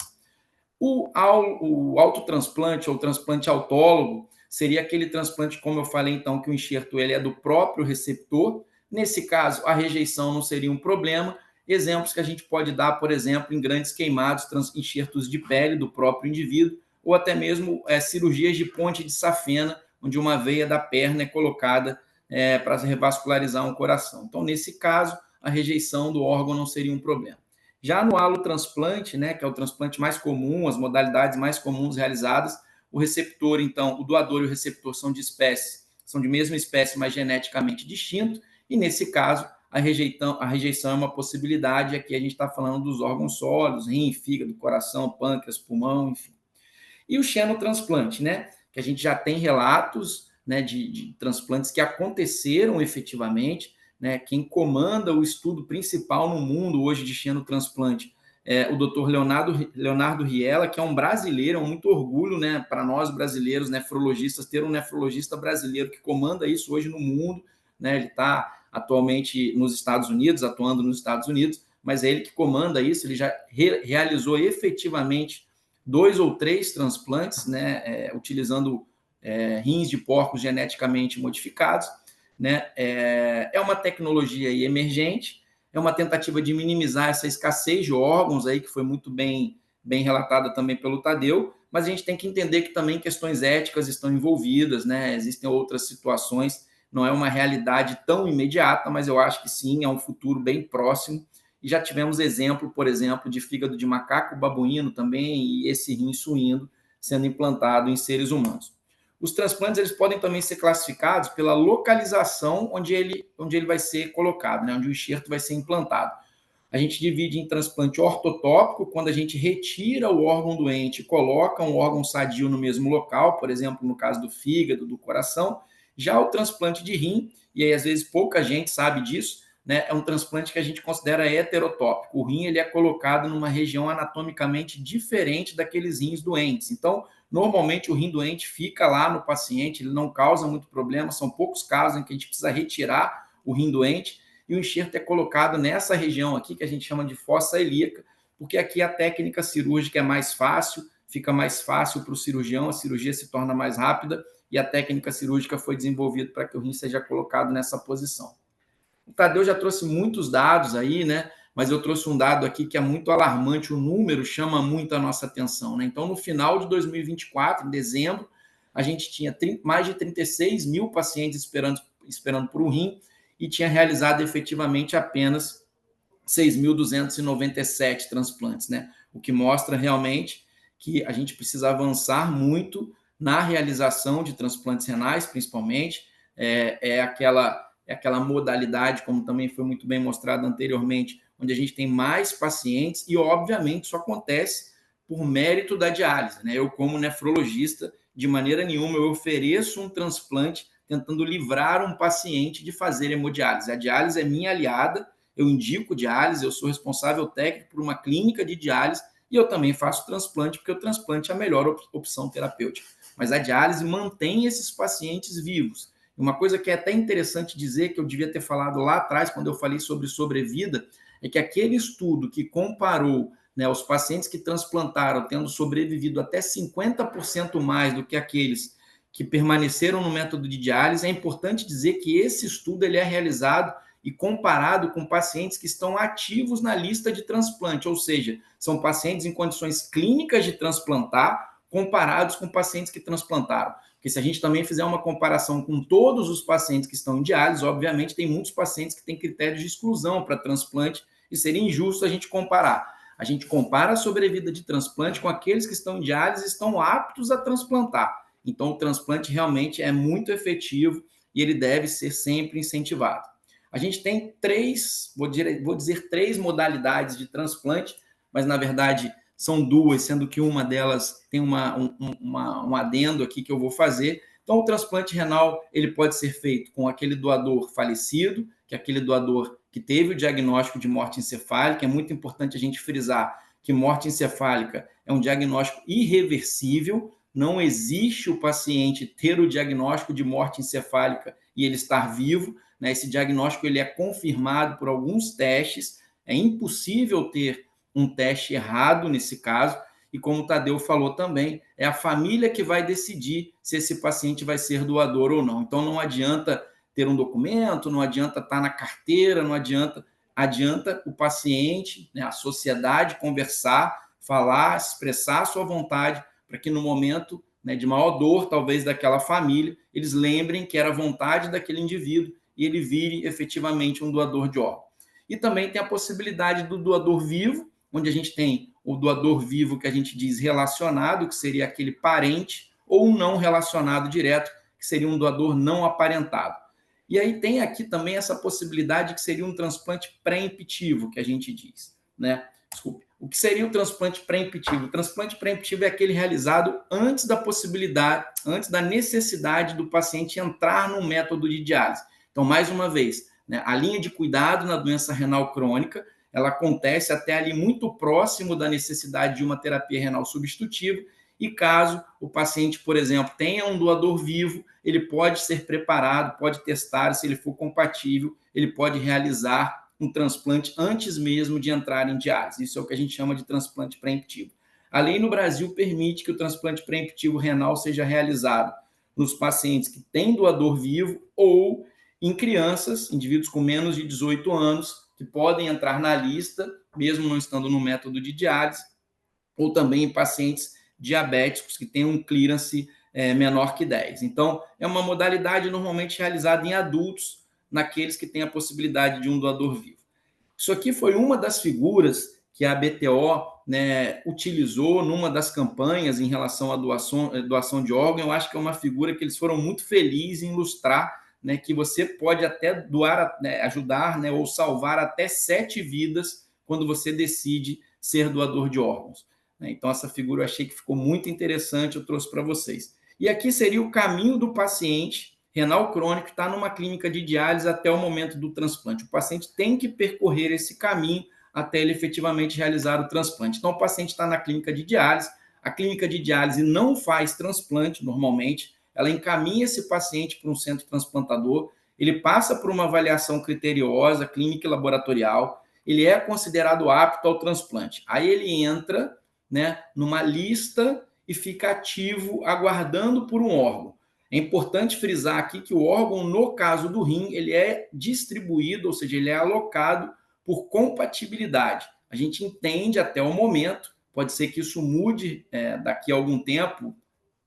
O autotransplante ou transplante autólogo seria aquele transplante, como eu falei então, que o enxerto ele é do próprio receptor. Nesse caso, a rejeição não seria um problema. Exemplos que a gente pode dar, por exemplo, em grandes queimados, enxertos de pele do próprio indivíduo, ou até mesmo cirurgias de ponte de safena, onde uma veia da perna é colocada para revascularizar um coração. Então, nesse caso, a rejeição do órgão não seria um problema. Já no alotransplante, né, que é o transplante mais comum, as modalidades mais comuns realizadas, o receptor, então, o doador e o receptor são de mesma espécie, mas geneticamente distinto, e nesse caso, a rejeição é uma possibilidade. Aqui a gente está falando dos órgãos sólidos, rim, fígado, coração, pâncreas, pulmão, enfim. E o xenotransplante, né, que a gente já tem relatos, né, de transplantes que aconteceram efetivamente, né, quem comanda o estudo principal no mundo hoje de xenotransplante é o Dr. Leonardo Riella, que é um brasileiro, é muito orgulho, né, para nós brasileiros, nefrologistas, ter um nefrologista brasileiro que comanda isso hoje no mundo, né, ele está atualmente nos Estados Unidos, atuando nos Estados Unidos, mas é ele que comanda isso, ele já realizou efetivamente 2 ou 3 transplantes, né, utilizando rins de porcos geneticamente modificados, né? É uma tecnologia aí emergente, é uma tentativa de minimizar essa escassez de órgãos aí, que foi muito bem relatada também pelo Tadeu, mas a gente tem que entender que também questões éticas estão envolvidas, né? Existem outras situações, não é uma realidade tão imediata, mas eu acho que sim, é um futuro bem próximo, e já tivemos exemplo, por exemplo, de fígado de macaco babuíno também, e esse rim suíno sendo implantado em seres humanos. Os transplantes eles podem também ser classificados pela localização onde ele vai ser colocado, né? Onde o enxerto vai ser implantado. A gente divide em transplante ortotópico, quando a gente retira o órgão doente e coloca um órgão sadio no mesmo local, por exemplo, no caso do fígado, do coração. Já o transplante de rim, e aí às vezes pouca gente sabe disso, né? É um transplante que a gente considera heterotópico. O rim ele é colocado numa região anatomicamente diferente daqueles rins doentes. Então, normalmente o rim doente fica lá no paciente, ele não causa muito problema, são poucos casos em que a gente precisa retirar o rim doente, e o enxerto é colocado nessa região aqui, que a gente chama de fossa ilíaca, porque aqui a técnica cirúrgica é mais fácil, fica mais fácil para o cirurgião, a cirurgia se torna mais rápida, e a técnica cirúrgica foi desenvolvida para que o rim seja colocado nessa posição. O Tadeu já trouxe muitos dados aí, né? mas eu trouxe um dado aqui que é muito alarmante, o número chama muito a nossa atenção, né? Então, no final de 2024, em dezembro, a gente tinha mais de 36 mil pacientes esperando por um rim e tinha realizado efetivamente apenas 6.297 transplantes, né? O que mostra realmente que a gente precisa avançar muito na realização de transplantes renais, principalmente. É aquela modalidade, como também foi muito bem mostrado anteriormente, onde a gente tem mais pacientes e, obviamente, isso acontece por mérito da diálise, né? Eu, como nefrologista, de maneira nenhuma eu ofereço um transplante tentando livrar um paciente de fazer hemodiálise. A diálise é minha aliada, eu indico diálise, eu sou responsável técnico por uma clínica de diálise e eu também faço transplante, porque o transplante é a melhor opção terapêutica. Mas a diálise mantém esses pacientes vivos. Uma coisa que é até interessante dizer, que eu devia ter falado lá atrás, quando eu falei sobre sobrevida, é que aquele estudo que comparou, né, os pacientes que transplantaram tendo sobrevivido até 50% mais do que aqueles que permaneceram no método de diálise, é importante dizer que esse estudo ele é realizado e comparado com pacientes que estão ativos na lista de transplante, ou seja, são pacientes em condições clínicas de transplantar, comparados com pacientes que transplantaram. Porque se a gente também fizer uma comparação com todos os pacientes que estão em diálise, obviamente tem muitos pacientes que têm critérios de exclusão para transplante e seria injusto a gente comparar. A gente compara a sobrevida de transplante com aqueles que estão em diálise e estão aptos a transplantar. Então, o transplante realmente é muito efetivo e ele deve ser sempre incentivado. A gente tem vou dizer três modalidades de transplante, mas na verdade são duas, sendo que uma delas tem um adendo aqui que eu vou fazer. Então, o transplante renal ele pode ser feito com aquele doador falecido, que é aquele doador que teve o diagnóstico de morte encefálica. É muito importante a gente frisar que morte encefálica é um diagnóstico irreversível. Não existe o paciente ter o diagnóstico de morte encefálica e ele estar vivo, né? Esse diagnóstico ele é confirmado por alguns testes. É impossível ter um teste errado nesse caso. E como o Tadeu falou também, é a família que vai decidir se esse paciente vai ser doador ou não. Então, não adianta ter um documento, não adianta estar na carteira, não adianta o paciente, né, a sociedade conversar, falar, expressar a sua vontade, para que no momento, né, de maior dor, talvez, daquela família, eles lembrem que era a vontade daquele indivíduo e ele vire efetivamente um doador de órgão. E também tem a possibilidade do doador vivo, onde a gente tem o doador vivo que a gente diz relacionado, que seria aquele parente, ou um não relacionado direto, que seria um doador não aparentado. E aí tem aqui também essa possibilidade que seria um transplante pré-emptivo, que a gente diz, né? Desculpe. O que seria o transplante pré-emptivo? O transplante pré-emptivo é aquele realizado antes da possibilidade, antes da necessidade do paciente entrar no método de diálise. Então, mais uma vez, né, a linha de cuidado na doença renal crônica, ela acontece até ali muito próximo da necessidade de uma terapia renal substitutiva, e caso o paciente, por exemplo, tenha um doador vivo, ele pode ser preparado, pode testar, se ele for compatível, ele pode realizar um transplante antes mesmo de entrar em diálise. Isso é o que a gente chama de transplante pré-emptivo. A lei no Brasil permite que o transplante pré-emptivo renal seja realizado nos pacientes que têm doador vivo ou em crianças, indivíduos com menos de 18 anos, que podem entrar na lista, mesmo não estando no método de diálise, ou também em pacientes diabéticos que têm um clearance menor que 10. Então, é uma modalidade normalmente realizada em adultos, naqueles que têm a possibilidade de um doador vivo. Isso aqui foi uma das figuras que a BTO, né, utilizou numa das campanhas em relação à doação de órgão. Eu acho que é uma figura que eles foram muito felizes em ilustrar, né, que você pode até doar, né, ajudar, né, ou salvar até 7 vidas quando você decide ser doador de órgãos. Então, essa figura eu achei que ficou muito interessante, eu trouxe para vocês. E aqui seria o caminho do paciente renal crônico, está numa clínica de diálise até o momento do transplante. O paciente tem que percorrer esse caminho até ele efetivamente realizar o transplante. Então, o paciente está na clínica de diálise, a clínica de diálise não faz transplante normalmente, ela encaminha esse paciente para um centro transplantador, ele passa por uma avaliação criteriosa, clínica e laboratorial, ele é considerado apto ao transplante. Aí ele entra, né, numa lista e fica ativo, aguardando por um órgão. É importante frisar aqui que o órgão, no caso do rim, ele é distribuído, ou seja, ele é alocado por compatibilidade. A gente entende até o momento, pode ser que isso mude daqui a algum tempo,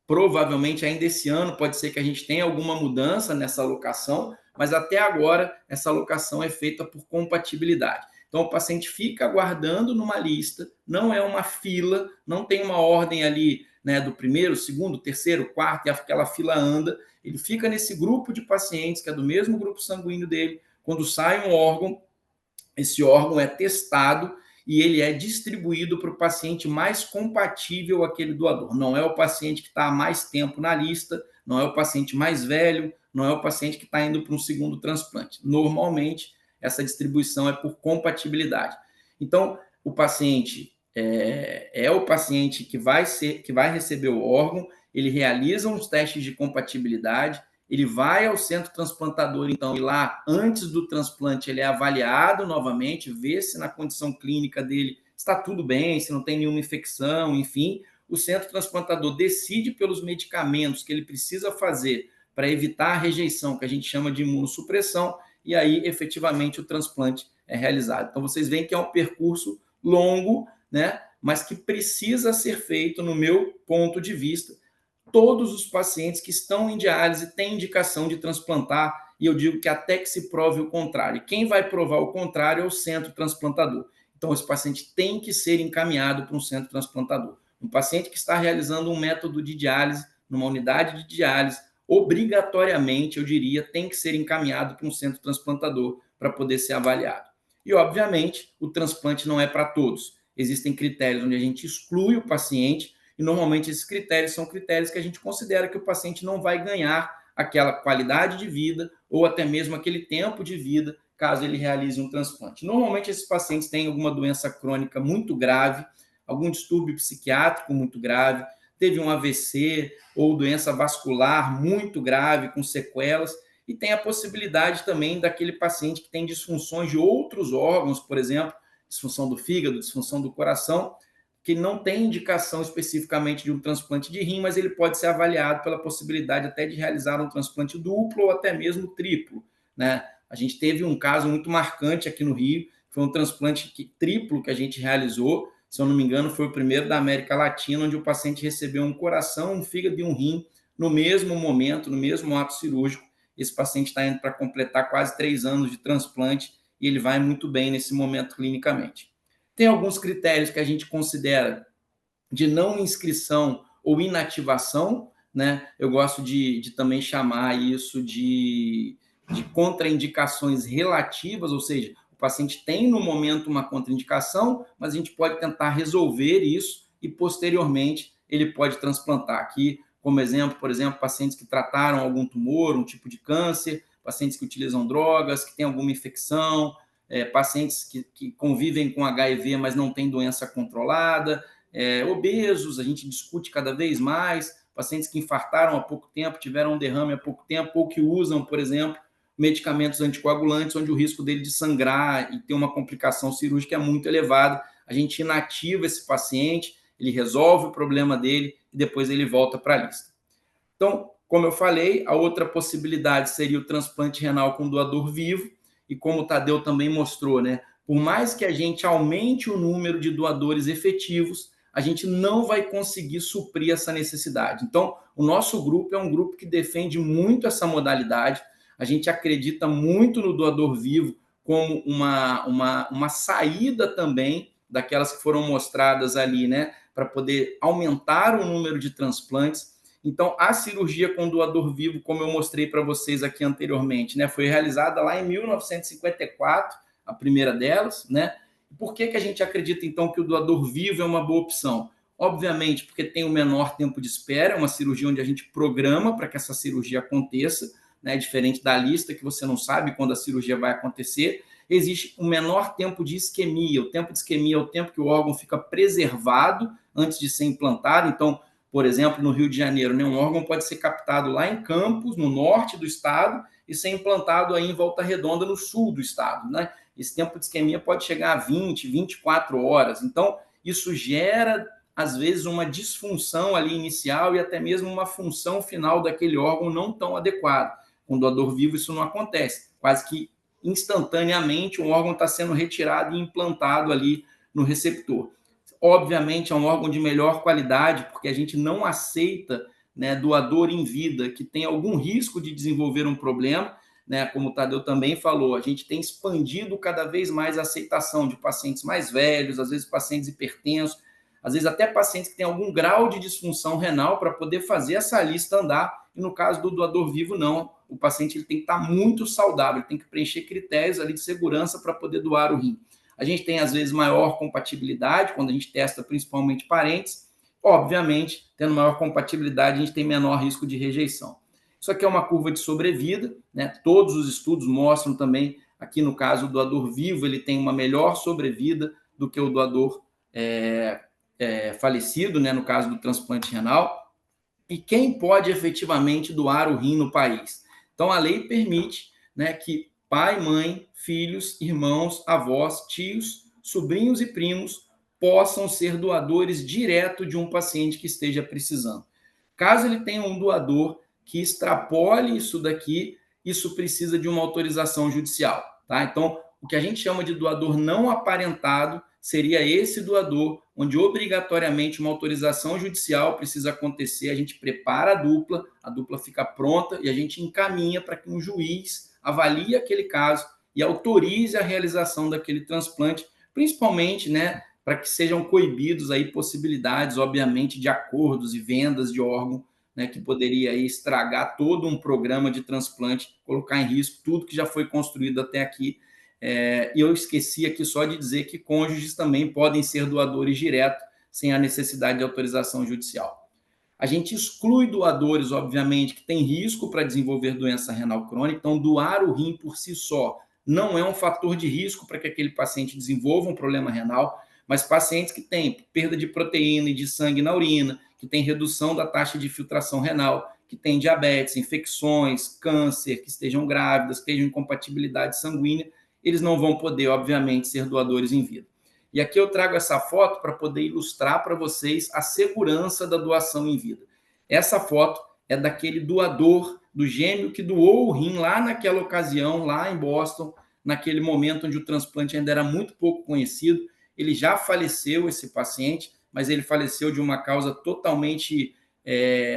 provavelmente ainda esse ano, pode ser que a gente tenha alguma mudança nessa alocação, mas até agora essa alocação é feita por compatibilidade. Então, o paciente fica aguardando numa lista, não é uma fila, não tem uma ordem ali, né, do primeiro, segundo, terceiro, quarto, e aquela fila anda. Ele fica nesse grupo de pacientes, que é do mesmo grupo sanguíneo dele. Quando sai um órgão, esse órgão é testado e ele é distribuído para o paciente mais compatível àquele doador. Não é o paciente que está há mais tempo na lista, não é o paciente mais velho, não é o paciente que está indo para um segundo transplante. Normalmente, essa distribuição é por compatibilidade. Então, o paciente é o paciente que vai receber o órgão, ele realiza uns testes de compatibilidade, ele vai ao centro transplantador, então, e lá, antes do transplante, ele é avaliado novamente, vê se na condição clínica dele está tudo bem, se não tem nenhuma infecção, enfim. O centro transplantador decide pelos medicamentos que ele precisa fazer para evitar a rejeição, que a gente chama de imunossupressão, e aí, efetivamente, o transplante é realizado. Então, vocês veem que é um percurso longo, né, mas que precisa ser feito, no meu ponto de vista. Todos os pacientes que estão em diálise têm indicação de transplantar, e eu digo que até que se prove o contrário. E quem vai provar o contrário é o centro transplantador. Então, esse paciente tem que ser encaminhado para um centro transplantador. Um paciente que está realizando um método de diálise, numa unidade de diálise, obrigatoriamente, eu diria, tem que ser encaminhado para um centro transplantador para poder ser avaliado. E, obviamente, o transplante não é para todos. Existem critérios onde a gente exclui o paciente, e normalmente esses critérios são critérios que a gente considera que o paciente não vai ganhar aquela qualidade de vida ou até mesmo aquele tempo de vida caso ele realize um transplante. Normalmente esses pacientes têm alguma doença crônica muito grave, algum distúrbio psiquiátrico muito grave, teve um AVC ou doença vascular muito grave com sequelas, e tem a possibilidade também daquele paciente que tem disfunções de outros órgãos, por exemplo, disfunção do fígado, disfunção do coração, que não tem indicação especificamente de um transplante de rim, mas ele pode ser avaliado pela possibilidade até de realizar um transplante duplo ou até mesmo triplo, né? A gente teve um caso muito marcante aqui no Rio, foi um transplante triplo que a gente realizou, se eu não me engano, foi o primeiro da América Latina, onde o paciente recebeu um coração, um fígado e um rim no mesmo momento, no mesmo ato cirúrgico. Esse paciente está indo para completar quase 3 anos de transplante e ele vai muito bem nesse momento clinicamente. Tem alguns critérios que a gente considera de não inscrição ou inativação, né? Eu gosto de também chamar isso de contraindicações relativas, ou seja, o paciente tem no momento uma contraindicação, mas a gente pode tentar resolver isso e posteriormente ele pode transplantar. Aqui, como exemplo, por exemplo, pacientes que trataram algum tumor, um tipo de câncer, pacientes que utilizam drogas, que têm alguma infecção, pacientes que convivem com HIV, mas não têm doença controlada, obesos, a gente discute cada vez mais, pacientes que infartaram há pouco tempo, tiveram um derrame há pouco tempo, ou que usam, por exemplo, medicamentos anticoagulantes, onde o risco dele de sangrar e ter uma complicação cirúrgica é muito elevado. A gente inativa esse paciente, ele resolve o problema dele e depois ele volta para a lista. Então, como eu falei, a outra possibilidade seria o transplante renal com doador vivo, e como o Tadeu também mostrou, né? Por mais que a gente aumente o número de doadores efetivos, a gente não vai conseguir suprir essa necessidade. Então, o nosso grupo é um grupo que defende muito essa modalidade. A gente acredita muito no doador vivo como uma saída também daquelas que foram mostradas ali, né? Para poder aumentar o número de transplantes. Então, a cirurgia com doador vivo, como eu mostrei para vocês aqui anteriormente, né, foi realizada lá em 1954, a primeira delas, né? Por que a gente acredita, então, que o doador vivo é uma boa opção? Obviamente, porque tem o menor tempo de espera, é uma cirurgia onde a gente programa para que essa cirurgia aconteça, né? Diferente da lista, que você não sabe quando a cirurgia vai acontecer. Existe um menor tempo de isquemia. O tempo de isquemia é o tempo que o órgão fica preservado antes de ser implantado. Então, por exemplo, no Rio de Janeiro, né, um órgão pode ser captado lá em Campos, no norte do estado, e ser implantado aí em Volta Redonda, no sul do estado, né? Esse tempo de isquemia pode chegar a 20, 24 horas. Então, isso gera, às vezes, uma disfunção ali inicial e até mesmo uma função final daquele órgão não tão adequada. Com doador vivo, isso não acontece. Quase que instantaneamente o órgão está sendo retirado e implantado ali no receptor. Obviamente é um órgão de melhor qualidade, porque a gente não aceita, né, doador em vida que tem algum risco de desenvolver um problema, né, como o Tadeu também falou, a gente tem expandido cada vez mais a aceitação de pacientes mais velhos, às vezes pacientes hipertensos, às vezes até pacientes que têm algum grau de disfunção renal para poder fazer essa lista andar, e no caso do doador vivo, não. O paciente ele tem que estar muito saudável, ele tem que preencher critérios ali de segurança para poder doar o rim. A gente tem, às vezes, maior compatibilidade, quando a gente testa principalmente parentes. Obviamente, tendo maior compatibilidade, a gente tem menor risco de rejeição. Isso aqui é uma curva de sobrevida, né? Todos os estudos mostram também, aqui no caso, o doador vivo, ele tem uma melhor sobrevida do que o doador falecido, né? No caso do transplante renal. E quem pode efetivamente doar o rim no país? Então, a lei permite, né, que pai, mãe, filhos, irmãos, avós, tios, sobrinhos e primos possam ser doadores direto de um paciente que esteja precisando. Caso ele tenha um doador que extrapole isso daqui, isso precisa de uma autorização judicial, tá? Então, o que a gente chama de doador não aparentado seria esse doador, onde obrigatoriamente uma autorização judicial precisa acontecer, a gente prepara a dupla fica pronta e a gente encaminha para que um juiz avalie aquele caso e autorize a realização daquele transplante, principalmente, né, para que sejam coibidos aí possibilidades, obviamente, de acordos e vendas de órgão, né, que poderia aí estragar todo um programa de transplante, colocar em risco tudo que já foi construído até aqui. E eu esqueci aqui só de dizer que cônjuges também podem ser doadores direto, sem a necessidade de autorização judicial. A gente exclui doadores, obviamente, que têm risco para desenvolver doença renal crônica, então doar o rim por si só não é um fator de risco para que aquele paciente desenvolva um problema renal, mas pacientes que têm perda de proteína e de sangue na urina, que têm redução da taxa de filtração renal, que têm diabetes, infecções, câncer, que estejam grávidas, que tenham incompatibilidade sanguínea, eles não vão poder, obviamente, ser doadores em vida. E aqui eu trago essa foto para poder ilustrar para vocês a segurança da doação em vida. Essa foto é daquele doador, do gêmeo que doou o rim lá naquela ocasião, lá em Boston, naquele momento onde o transplante ainda era muito pouco conhecido. Ele já faleceu, esse paciente, mas ele faleceu de uma causa totalmente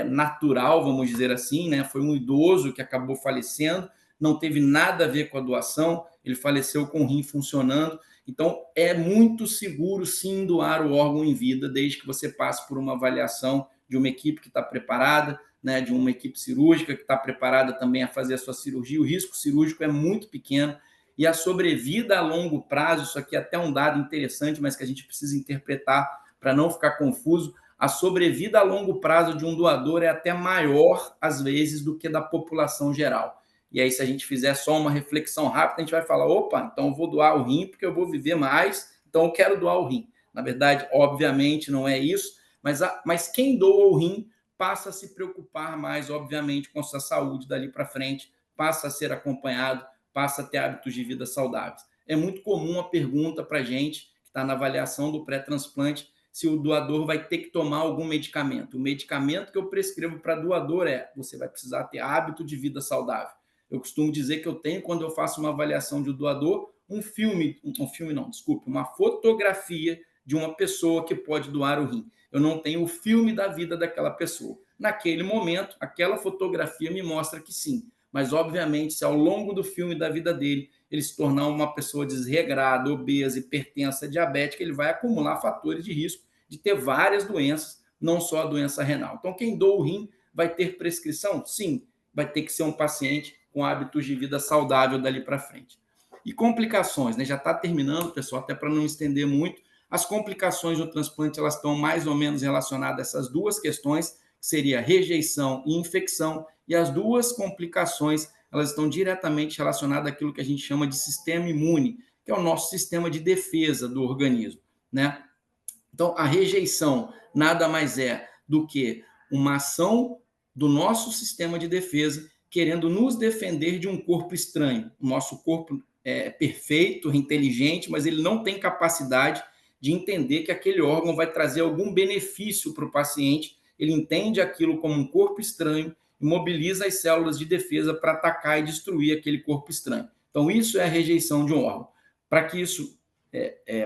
natural, vamos dizer assim, né? Foi um idoso que acabou falecendo, não teve nada a ver com a doação, ele faleceu com o rim funcionando. Então, é muito seguro, sim, doar o órgão em vida, desde que você passe por uma avaliação de uma equipe que está preparada, né, de uma equipe cirúrgica que está preparada também a fazer a sua cirurgia. O risco cirúrgico é muito pequeno e a sobrevida a longo prazo, isso aqui é até um dado interessante, mas que a gente precisa interpretar para não ficar confuso, a sobrevida a longo prazo de um doador é até maior, às vezes, do que da população geral. E aí, se a gente fizer só uma reflexão rápida, a gente vai falar, opa, então eu vou doar o rim porque eu vou viver mais, então eu quero doar o rim. Na verdade, obviamente, não é isso, mas quem doa o rim passa a se preocupar mais, obviamente, com a sua saúde dali para frente, passa a ser acompanhado, passa a ter hábitos de vida saudáveis. É muito comum a pergunta para a gente, que está na avaliação do pré-transplante, se o doador vai ter que tomar algum medicamento. O medicamento que eu prescrevo para doador você vai precisar ter hábito de vida saudável. Eu costumo dizer que eu tenho, quando eu faço uma avaliação de um doador, uma fotografia de uma pessoa que pode doar o rim. Eu não tenho o filme da vida daquela pessoa. Naquele momento, aquela fotografia me mostra que sim. Mas, obviamente, se ao longo do filme da vida dele, ele se tornar uma pessoa desregrada, obesa, hipertensa, diabética, ele vai acumular fatores de risco de ter várias doenças, não só a doença renal. Então, quem doa o rim vai ter prescrição? Sim, vai ter que ser um paciente com hábitos de vida saudável dali para frente. E complicações, né? Já está terminando, pessoal, até para não estender muito. As complicações do transplante, elas estão mais ou menos relacionadas a essas duas questões, que seria rejeição e infecção, e as duas complicações, elas estão diretamente relacionadas àquilo que a gente chama de sistema imune, que é o nosso sistema de defesa do organismo, né? Então, a rejeição nada mais é do que uma ação do nosso sistema de defesa querendo nos defender de um corpo estranho. O nosso corpo é perfeito, inteligente, mas ele não tem capacidade de entender que aquele órgão vai trazer algum benefício para o paciente. Ele entende aquilo como um corpo estranho e mobiliza as células de defesa para atacar e destruir aquele corpo estranho. Então, isso é a rejeição de um órgão. Para que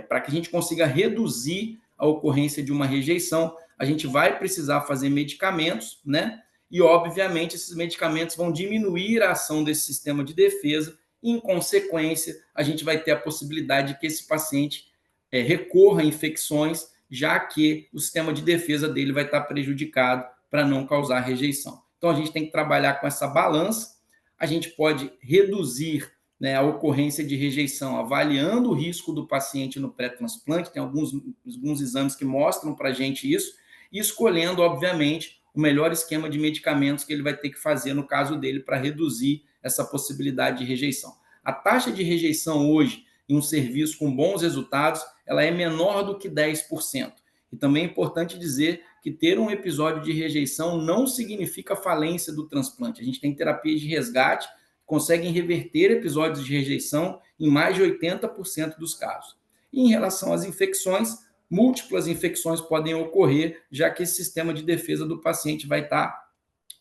para que a gente consiga reduzir a ocorrência de uma rejeição, a gente vai precisar fazer medicamentos, né? E, obviamente, esses medicamentos vão diminuir a ação desse sistema de defesa. E, em consequência, a gente vai ter a possibilidade de que esse paciente recorra a infecções, já que o sistema de defesa dele vai estar prejudicado para não causar rejeição. Então, a gente tem que trabalhar com essa balança. A gente pode reduzir, né, a ocorrência de rejeição avaliando o risco do paciente no pré-transplante. Tem alguns exames que mostram para a gente isso, e escolhendo, obviamente, o melhor esquema de medicamentos que ele vai ter que fazer no caso dele para reduzir essa possibilidade de rejeição. A taxa de rejeição hoje em um serviço com bons resultados, ela é menor do que 10%. E também é importante dizer que ter um episódio de rejeição não significa falência do transplante. A gente tem terapias de resgate que conseguem reverter episódios de rejeição em mais de 80% dos casos. E em relação às infecções, múltiplas infecções podem ocorrer, já que esse sistema de defesa do paciente vai estar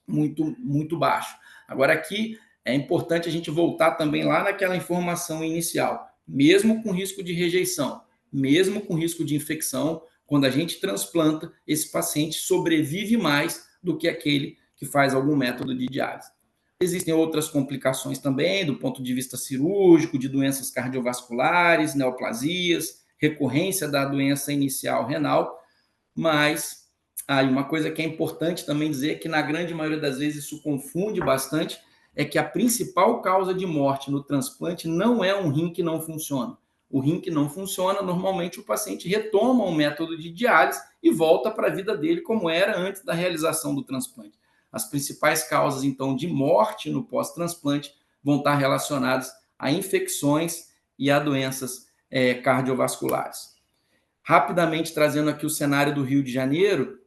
muito, muito baixo. Agora, aqui é importante a gente voltar também lá naquela informação inicial. Mesmo com risco de rejeição, mesmo com risco de infecção, quando a gente transplanta, esse paciente sobrevive mais do que aquele que faz algum método de diálise. Existem outras complicações também, do ponto de vista cirúrgico, de doenças cardiovasculares, neoplasias, recorrência da doença inicial renal, mas uma coisa que é importante também dizer é que, na grande maioria das vezes, isso confunde bastante, é que a principal causa de morte no transplante não é um rim que não funciona. O rim que não funciona, normalmente o paciente retoma um método de diálise e volta para a vida dele como era antes da realização do transplante. As principais causas, então, de morte no pós-transplante vão estar relacionadas a infecções e a doenças cardiovasculares. Rapidamente, trazendo aqui o cenário do Rio de Janeiro,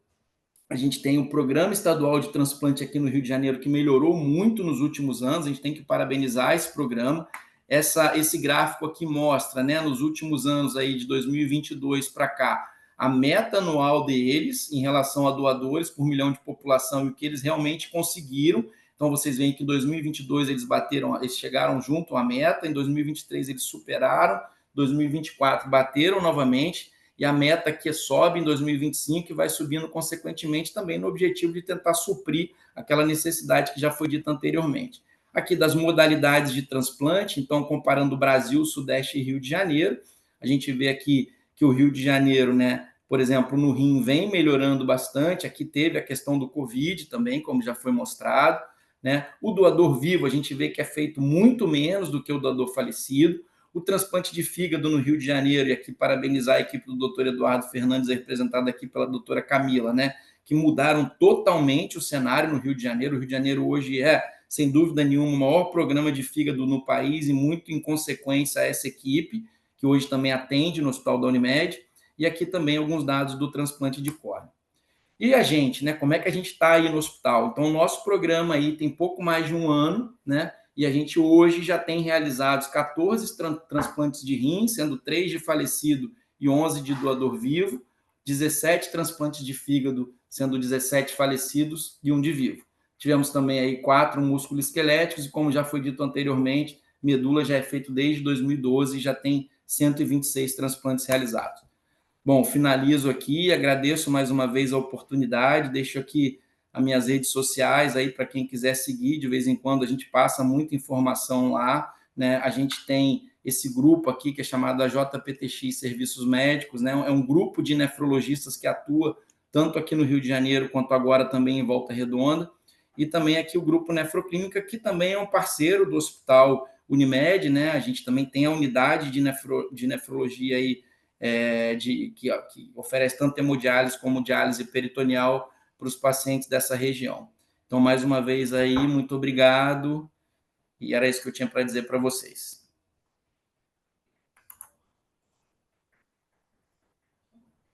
a gente tem o Programa Estadual de Transplante aqui no Rio de Janeiro, que melhorou muito nos últimos anos. A gente tem que parabenizar esse programa. Esse gráfico aqui mostra, né, nos últimos anos aí de 2022 para cá, a meta anual deles em relação a doadores por milhão de população e o que eles realmente conseguiram. Então, vocês veem que em 2022 eles chegaram junto à meta, em 2023 eles superaram, 2024 bateram novamente, e a meta que sobe em 2025 e vai subindo consequentemente também no objetivo de tentar suprir aquela necessidade que já foi dita anteriormente. Aqui das modalidades de transplante, então comparando Brasil, Sudeste e Rio de Janeiro, a gente vê aqui que o Rio de Janeiro, né, por exemplo, no rim vem melhorando bastante. Aqui teve a questão do Covid também, como já foi mostrado, né? O doador vivo, a gente vê que é feito muito menos do que o doador falecido. O transplante de fígado no Rio de Janeiro, e aqui parabenizar a equipe do doutor Eduardo Fernandes, representada aqui pela doutora Camila, né, que mudaram totalmente o cenário no Rio de Janeiro. O Rio de Janeiro hoje é, sem dúvida nenhuma, o maior programa de fígado no país, e muito em consequência a essa equipe, que hoje também atende no Hospital da Unimed, e aqui também alguns dados do transplante de córnea. E a gente, né, como é que a gente está aí no hospital? Então, o nosso programa aí tem pouco mais de um ano, né, e a gente hoje já tem realizados 14 transplantes de rim, sendo 3 de falecido e 11 de doador vivo, 17 transplantes de fígado, sendo 17 falecidos e 1 de vivo. Tivemos também aí 4 músculos esqueléticos e, como já foi dito anteriormente, medula já é feito desde 2012 e já tem 126 transplantes realizados. Bom, finalizo aqui, agradeço mais uma vez a oportunidade, deixo aqui as minhas redes sociais aí para quem quiser seguir. De vez em quando a gente passa muita informação lá, né? A gente tem esse grupo aqui que é chamado JPTX Serviços Médicos, né? É um grupo de nefrologistas que atua tanto aqui no Rio de Janeiro quanto agora também em Volta Redonda, e também aqui o grupo Nefroclínica, que também é um parceiro do Hospital Unimed, né? A gente também tem a unidade de nefrologia aí, que oferece tanto hemodiálise como diálise peritoneal para os pacientes dessa região. Então, mais uma vez aí, muito obrigado, e era isso que eu tinha para dizer para vocês.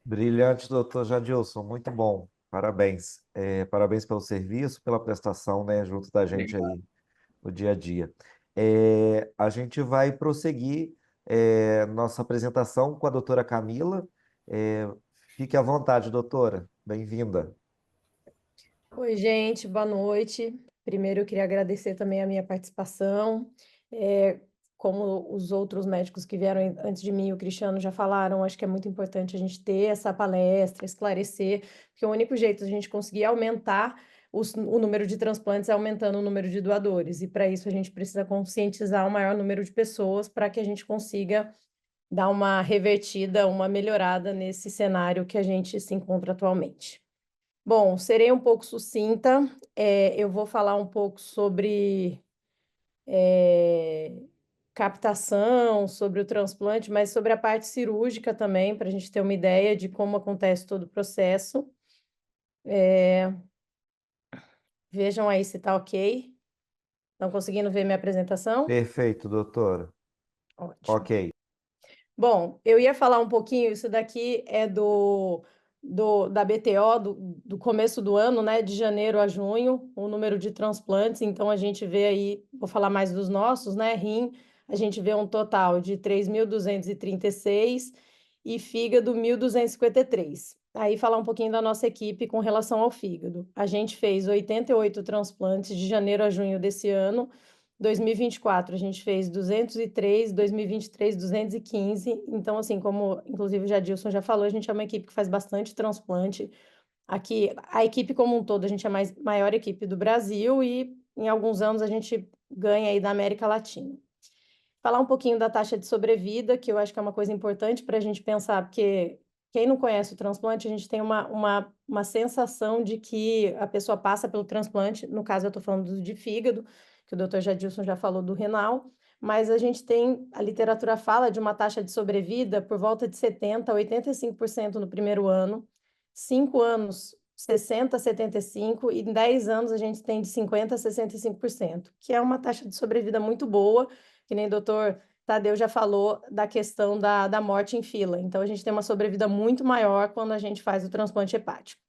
Brilhante, doutor Jadilson, muito bom. Parabéns. Parabéns pelo serviço, pela prestação, né, junto da gente aí no dia a dia. A gente vai prosseguir nossa apresentação com a doutora Camila. Fique à vontade, doutora. Bem-vinda. Oi, gente, boa noite. Primeiro, eu queria agradecer também a minha participação. como os outros médicos que vieram antes de mim, o Cristiano já falaram, acho que é muito importante a gente ter essa palestra, esclarecer, porque o único jeito de a gente conseguir aumentar o número de transplantes é aumentando o número de doadores, e para isso a gente precisa conscientizar o maior número de pessoas para que a gente consiga dar uma revertida, uma melhorada nesse cenário que a gente se encontra atualmente. Bom, serei um pouco sucinta, eu vou falar um pouco sobre captação, sobre o transplante, mas sobre a parte cirúrgica também, para a gente ter uma ideia de como acontece todo o processo. Vejam aí se está ok. Estão conseguindo ver minha apresentação? Perfeito, doutora. Ótimo. Ok. Bom, eu ia falar um pouquinho, isso daqui é da BTO, do começo do ano, né, de janeiro a junho, o número de transplantes, então a gente vê aí, vou falar mais dos nossos, né, rim, a gente vê um total de 3.236 e fígado 1.253. Aí falar um pouquinho da nossa equipe com relação ao fígado. A gente fez 88 transplantes de janeiro a junho desse ano. 2024 a gente fez 203, 2023 215. Então, assim, como inclusive o Jadilson já falou, a gente é uma equipe que faz bastante transplante. Aqui, a equipe como um todo, a gente é a maior equipe do Brasil e em alguns anos a gente ganha aí da América Latina. Falar um pouquinho da taxa de sobrevida, que eu acho que é uma coisa importante para a gente pensar, porque quem não conhece o transplante, a gente tem uma sensação de que a pessoa passa pelo transplante, no caso eu estou falando de fígado, que o doutor Jadilson já falou do renal, mas a gente tem, a literatura fala de uma taxa de sobrevida por volta de 70% a 85% no primeiro ano, 5 anos 60% a 75%, e em 10 anos a gente tem de 50% a 65%, que é uma taxa de sobrevida muito boa, que nem o doutor Tadeu já falou da questão da morte em fila. Então, a gente tem uma sobrevida muito maior quando a gente faz o transplante hepático.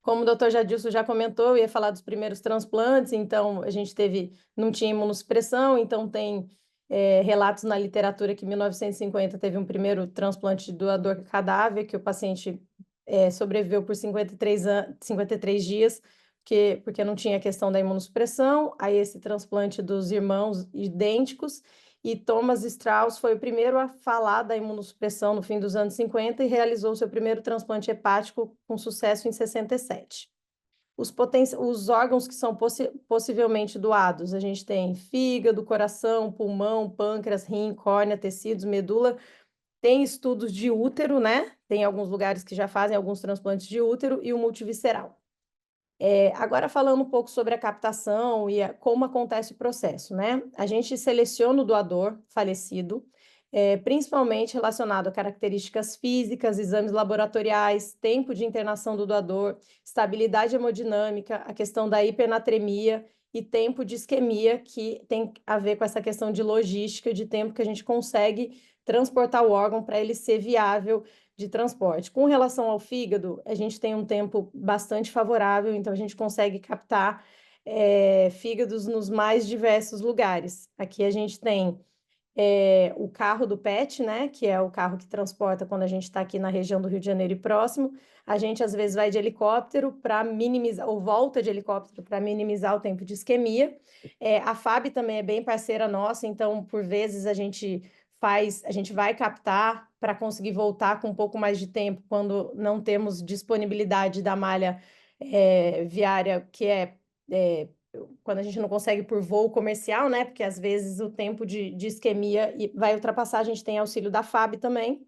Como o doutor Jadilson já comentou, eu ia falar dos primeiros transplantes, então a gente não tinha imunossupressão, então tem relatos na literatura que em 1950 teve um primeiro transplante de doador cadáver, que o paciente sobreviveu por 53 dias, porque não tinha a questão da imunossupressão. Aí esse transplante dos irmãos idênticos, e Thomas Strauss foi o primeiro a falar da imunossupressão no fim dos anos 50 e realizou seu primeiro transplante hepático com sucesso em 67. Os órgãos que são possivelmente doados, a gente tem fígado, coração, pulmão, pâncreas, rim, córnea, tecidos, medula. Tem estudos de útero, né? Tem alguns lugares que já fazem alguns transplantes de útero e o multivisceral. Agora falando um pouco sobre a captação e como acontece o processo, né? A gente seleciona o doador falecido, principalmente relacionado a características físicas, exames laboratoriais, tempo de internação do doador, estabilidade hemodinâmica, a questão da hipernatremia e tempo de isquemia, que tem a ver com essa questão de logística, de tempo que a gente consegue transportar o órgão para ele ser viável de transporte. Com relação ao fígado, a gente tem um tempo bastante favorável, então a gente consegue captar fígados nos mais diversos lugares. Aqui a gente tem o carro do PET, né, que é o carro que transporta quando a gente está aqui na região do Rio de Janeiro e próximo. A gente às vezes vai de helicóptero para minimizar, ou volta de helicóptero para minimizar o tempo de isquemia. A FAB também é bem parceira nossa, então por vezes a gente vai captar para conseguir voltar com um pouco mais de tempo quando não temos disponibilidade da malha viária, que quando a gente não consegue por voo comercial, né? Porque às vezes o tempo de isquemia vai ultrapassar, a gente tem auxílio da FAB também.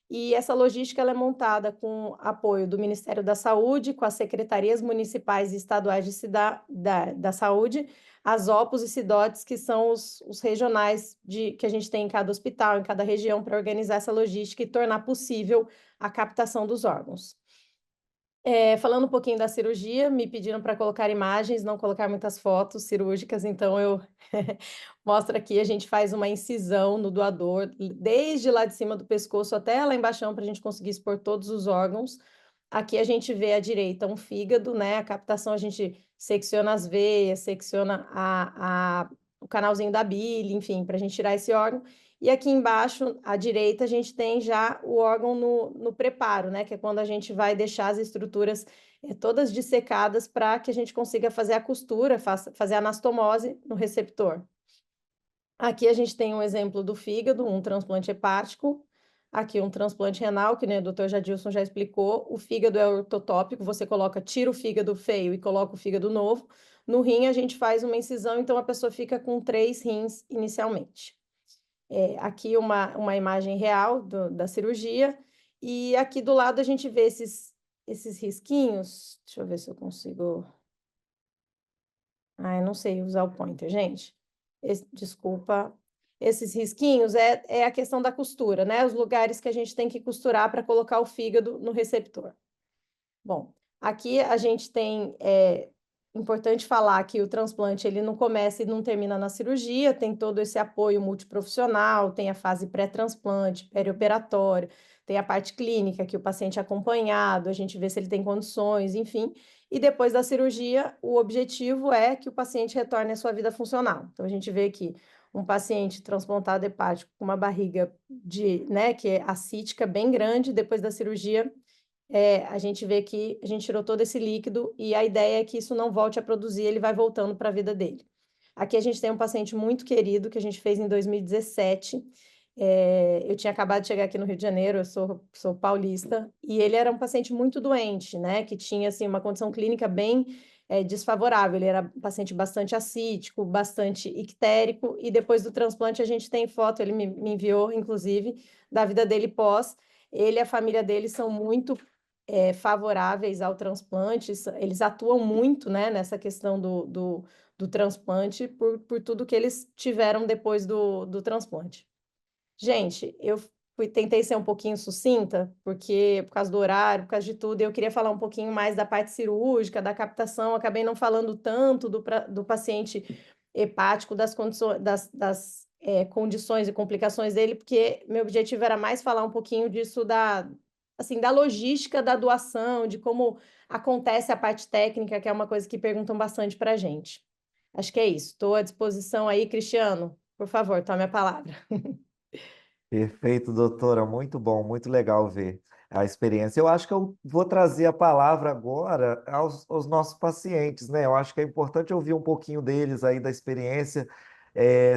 E essa logística ela é montada com apoio do Ministério da Saúde, com as secretarias municipais e estaduais da saúde, as OPOS e CIDOTs, que são os regionais que a gente tem em cada hospital, em cada região, para organizar essa logística e tornar possível a captação dos órgãos. Falando um pouquinho da cirurgia, me pediram para colocar imagens, não colocar muitas fotos cirúrgicas, então eu mostro aqui, a gente faz uma incisão no doador, desde lá de cima do pescoço até lá embaixo, para a gente conseguir expor todos os órgãos. Aqui a gente vê à direita um fígado, né? A captação a gente secciona as veias, secciona o canalzinho da bile, enfim, para a gente tirar esse órgão. E aqui embaixo, à direita, a gente tem já o órgão no preparo, né? Que é quando a gente vai deixar as estruturas todas dissecadas para que a gente consiga fazer a costura, fazer a anastomose no receptor. Aqui a gente tem um exemplo do fígado, um transplante hepático, aqui um transplante renal, que né, o doutor Jadilson já explicou. O fígado é ortotópico, você tira o fígado feio e coloca o fígado novo. No rim a gente faz uma incisão, então a pessoa fica com 3 rins inicialmente. Aqui uma imagem real da cirurgia, e aqui do lado a gente vê esses risquinhos. Deixa eu ver se eu consigo. Eu não sei usar o pointer, gente. Desculpa. Esses risquinhos é a questão da costura, né? Os lugares que a gente tem que costurar para colocar o fígado no receptor. Bom, aqui a gente tem, importante falar que o transplante ele não começa e não termina na cirurgia, tem todo esse apoio multiprofissional, tem a fase pré-transplante, perioperatório, tem a parte clínica, que o paciente é acompanhado, a gente vê se ele tem condições, enfim. E depois da cirurgia, o objetivo é que o paciente retorne à sua vida funcional. Então, a gente vê aqui um paciente transplantado hepático com uma barriga né, que é ascítica bem grande, depois da cirurgia a gente vê que a gente tirou todo esse líquido e a ideia é que isso não volte a produzir, ele vai voltando para a vida dele. Aqui a gente tem um paciente muito querido que a gente fez em 2017. Eu tinha acabado de chegar aqui no Rio de Janeiro, eu sou paulista, e ele era um paciente muito doente, né? Que tinha assim, uma condição clínica bem desfavorável. Ele era um paciente bastante ascítico, bastante ictérico, e depois do transplante a gente tem foto, ele me enviou, inclusive, da vida dele pós. Ele e a família dele são muito favoráveis ao transplante, eles atuam muito, né, nessa questão do transplante por tudo que eles tiveram depois do transplante. Gente, eu tentei ser um pouquinho sucinta, porque por causa do horário, por causa de tudo, eu queria falar um pouquinho mais da parte cirúrgica, da captação, acabei não falando tanto do paciente hepático, das condições, condições e complicações dele, porque meu objetivo era mais falar um pouquinho disso assim, da logística da doação, de como acontece a parte técnica, que é uma coisa que perguntam bastante para a gente. Acho que é isso. Estou à disposição aí, Cristiano. Por favor, tome a palavra. Perfeito, doutora. Muito bom, muito legal ver a experiência. Eu acho que eu vou trazer a palavra agora aos nossos pacientes, né? Eu acho que é importante ouvir um pouquinho deles aí da experiência.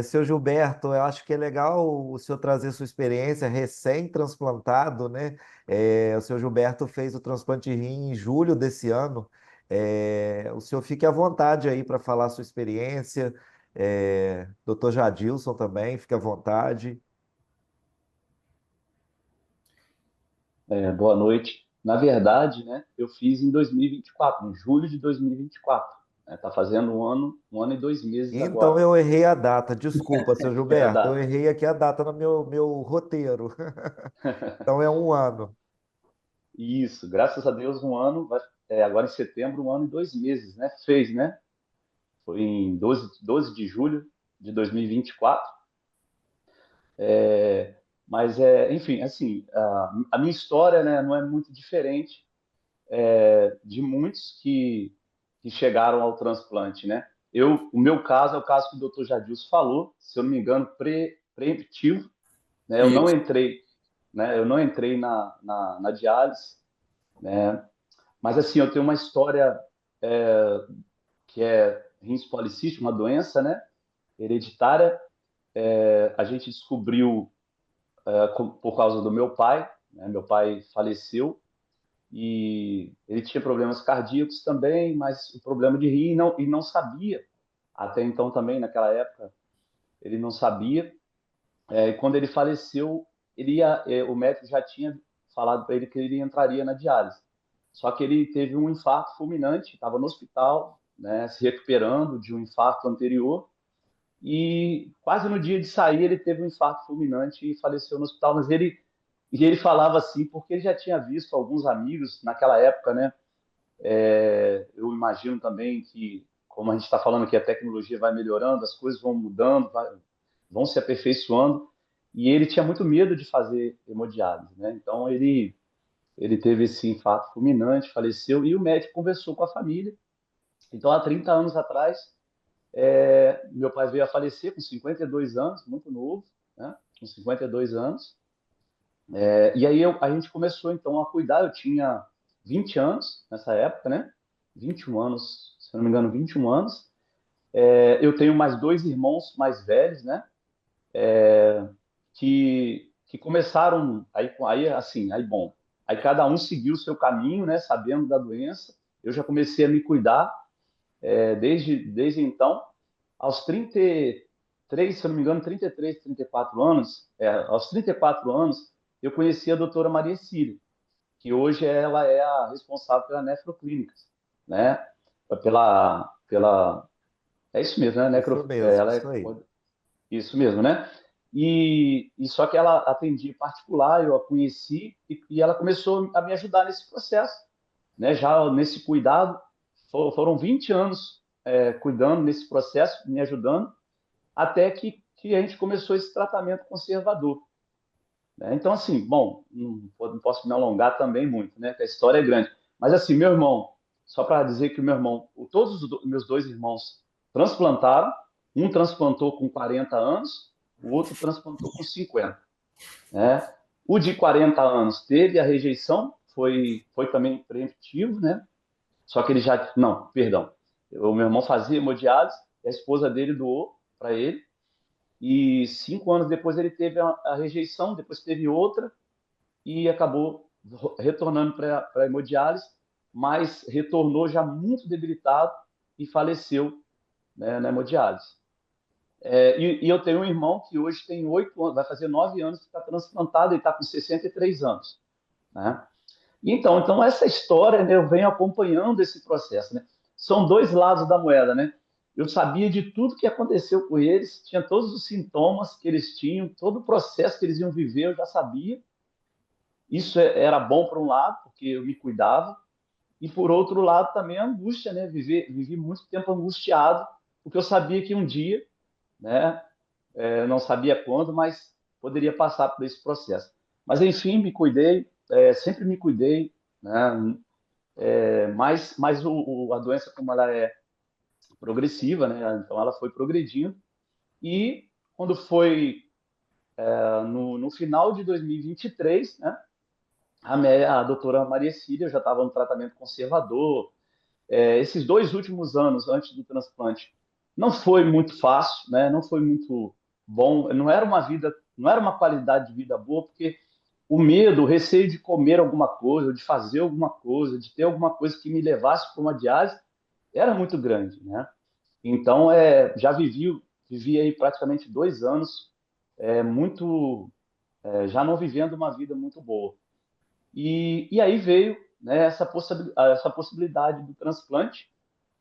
Seu Gilberto, eu acho que é legal o senhor trazer sua experiência recém-transplantado, né? O senhor Gilberto fez o transplante de rim em julho desse ano. O senhor fique à vontade aí para falar a sua experiência. Doutor Jadilson também, fique à vontade. Boa noite. Na verdade, né, eu fiz em 2024, em julho de 2024. Tá fazendo um ano e 2 meses Então agora. eu errei a data, desculpa, seu É a Gilberto, eu data. errei aqui a data no meu roteiro. Então é um ano. Isso, graças a Deus, agora em setembro, um ano e 2 meses, né? Fez, né? Foi em 12 de julho de 2024. Mas, enfim, assim, a minha história, né, não é muito diferente de muitos que chegaram ao transplante, né? O meu caso é o caso que o Dr. Jadilson falou, se eu não me engano, preemptivo, né? Isso. Eu não entrei na diálise, né? Mas assim, eu tenho uma história que é rins policístico, uma doença, né? Hereditária. A gente descobriu por causa do meu pai, né? Meu pai faleceu e ele tinha problemas cardíacos também, mas o problema de rim e não sabia. Até então também, naquela época, ele não sabia. E quando ele faleceu, o médico já tinha falado para ele que ele entraria na diálise. Só que ele teve um infarto fulminante, estava no hospital, né, se recuperando de um infarto anterior, e quase no dia de sair ele teve um infarto fulminante e faleceu no hospital. E ele falava assim, porque ele já tinha visto alguns amigos naquela época, né? Eu imagino também que, como a gente está falando que a tecnologia vai melhorando, as coisas vão mudando, vão se aperfeiçoando, e ele tinha muito medo de fazer hemodiálise, né? Então ele teve esse infarto fulminante, faleceu, e o médico conversou com a família. Então, há 30 anos atrás, meu pai veio a falecer com 52 anos, muito novo, né? Com 52 anos. E aí a gente começou, então, a cuidar. Eu tinha 20 anos nessa época, né? 21 anos, se não me engano, 21 anos. Eu tenho mais dois irmãos mais velhos, né? que começaram aí assim, aí bom, aí cada um seguiu o seu caminho, né, sabendo da doença. Eu já comecei a me cuidar desde então, aos 33, se eu não me engano, 33, 34 anos, aos 34 anos, eu conheci a doutora Maria Cília, que hoje ela é a responsável pela nefroclínica, né? É isso mesmo, né? Isso mesmo, Ela isso é aí. isso mesmo, né? E só que ela atendia em particular, eu a conheci e ela começou a me ajudar nesse processo, né? Já nesse cuidado, foram 20 anos cuidando nesse processo, me ajudando, até que a gente começou esse tratamento conservador, né? Então, assim, bom, não posso me alongar também muito, né? Que a história é grande. Mas, assim, meu irmão, só para dizer que o meu irmão, todos os meus dois irmãos transplantaram, um transplantou com 40 anos, o outro transplantou com 50, né? O de 40 anos teve a rejeição, foi também preventivo, né? Só que ele já. Não, perdão. O meu irmão fazia hemodiálise, a esposa dele doou para ele, e 5 anos depois ele teve a rejeição, depois teve outra, e acabou retornando para a hemodiálise, mas retornou já muito debilitado e faleceu, né, na hemodiálise. E eu tenho um irmão que hoje tem 8 anos, vai fazer 9 anos que está transplantado e está com 63 anos, né? Então essa história, né, eu venho acompanhando esse processo, né? São dois lados da moeda, né? Eu sabia de tudo que aconteceu com eles, tinha todos os sintomas que eles tinham, todo o processo que eles iam viver, eu já sabia. Isso era bom por um lado, porque eu me cuidava, e por outro lado também a angústia, né? Vivi muito tempo angustiado, porque eu sabia que um dia, né? Não sabia quando, mas poderia passar por esse processo. Mas enfim, me cuidei, sempre me cuidei, né? Mas a doença, como ela é progressiva, né? Então ela foi progredindo, e quando foi no final de 2023, né? A doutora Maria Cília já estava no tratamento conservador. Esses 2 últimos anos antes do transplante não foi muito fácil, né? Não foi muito bom, não era uma vida, não era uma qualidade de vida boa, porque o medo, o receio de comer alguma coisa, de fazer alguma coisa, de ter alguma coisa que me levasse para uma diálise, era muito grande, né? Então, já vivi aí praticamente 2 anos, já não vivendo uma vida muito boa. E aí veio, né, essa possibilidade do transplante,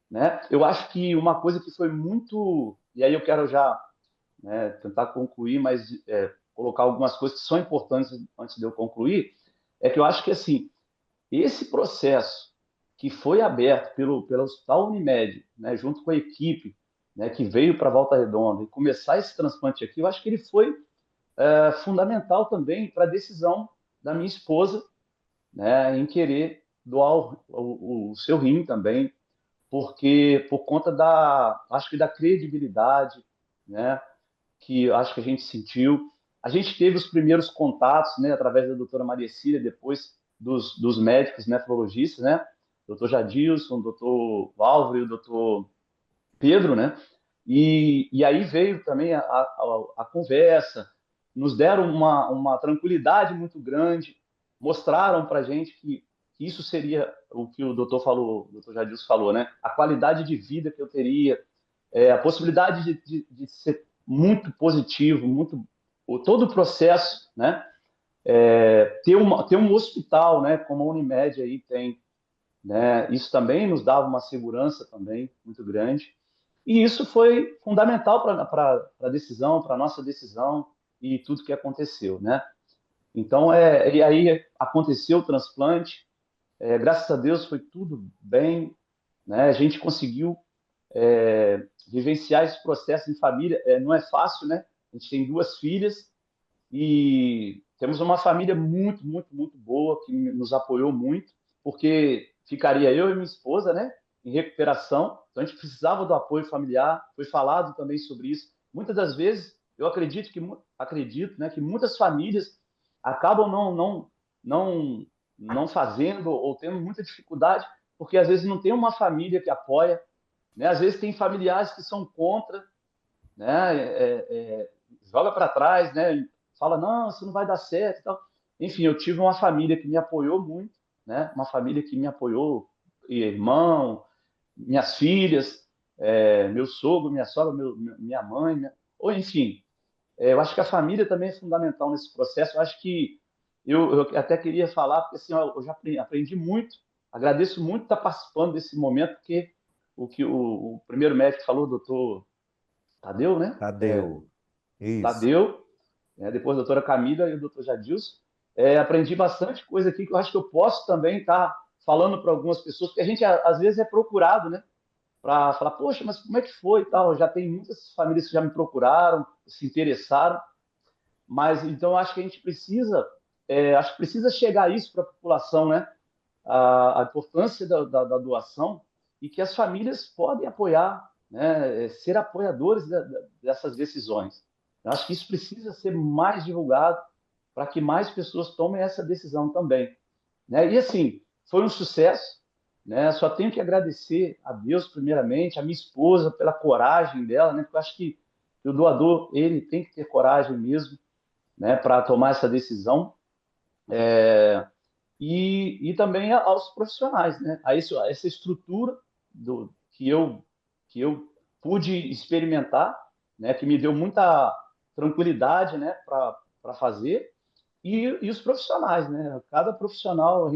né? Eu acho que uma coisa que foi muito, e aí eu quero já, né, tentar concluir, mas colocar algumas coisas que são importantes antes de eu concluir, é que eu acho que assim, esse processo que foi aberto pelo Hospital Unimed, né, junto com a equipe, né, que veio para Volta Redonda e começar esse transplante aqui, eu acho que ele foi fundamental também para a decisão da minha esposa, né, em querer doar o seu rim também, porque por conta acho que da credibilidade, né, que acho que a gente sentiu. A gente teve os primeiros contatos, né, através da doutora Maria Cília, depois dos médicos nefrologistas, né, doutor Jadilson, doutor Álvaro e o doutor Pedro, né, e aí veio também a conversa, nos deram uma tranquilidade muito grande, mostraram para a gente que isso seria o que o doutor falou, o doutor Jadilson falou, né, a qualidade de vida que eu teria, a possibilidade de ser muito positivo, todo o processo, né? Ter um hospital, né? Como a Unimed aí tem, né? Isso também nos dava uma segurança também muito grande. E isso foi fundamental para a decisão, para a nossa decisão e tudo que aconteceu, né? Então, e aí aconteceu o transplante, graças a Deus foi tudo bem, né? A gente conseguiu vivenciar esse processo em família. Não é fácil, né? A gente tem 2 filhas e temos uma família muito, muito, muito boa que nos apoiou muito, porque ficaria eu e minha esposa, né, em recuperação, então a gente precisava do apoio familiar. Foi falado também sobre isso. Muitas das vezes eu acredito, né, que muitas famílias acabam não fazendo ou tendo muita dificuldade porque às vezes não tem uma família que apoia, né? Às vezes tem familiares que são contra, né? joga para trás, né? Fala, não, isso não vai dar certo e tal. Enfim, eu tive uma família que me apoiou muito, né? Uma família que me apoiou, irmão, minhas filhas, meu sogro, minha sogra, minha mãe, ou enfim, eu acho que a família também é fundamental nesse processo. Eu acho que eu até queria falar, porque assim, eu já aprendi muito, agradeço muito estar participando desse momento, porque o que o primeiro médico falou, o doutor Tadeu, né? Tadeu. Isso. Tadeu, depois a doutora Camila e o doutor Jadilson. Aprendi bastante coisa aqui que eu acho que eu posso também estar falando para algumas pessoas, porque a gente às vezes é procurado, né? Para falar, poxa, mas como é que foi e tal? Já tem muitas famílias que já me procuraram, se interessaram, mas então acho que a gente precisa, acho que precisa chegar isso para a população, né? A importância da doação e que as famílias podem apoiar, né? Ser apoiadores dessas decisões. Eu acho que isso precisa ser mais divulgado para que mais pessoas tomem essa decisão também, né? E assim, foi um sucesso, né? Só tenho que agradecer a Deus primeiramente, a minha esposa pela coragem dela, né? Porque eu acho que o doador ele tem que ter coragem mesmo, né? Para tomar essa decisão. E também aos profissionais, né? Essa estrutura que eu pude experimentar, né? Que me deu muita tranquilidade, né? Para fazer e os profissionais, né? Cada profissional,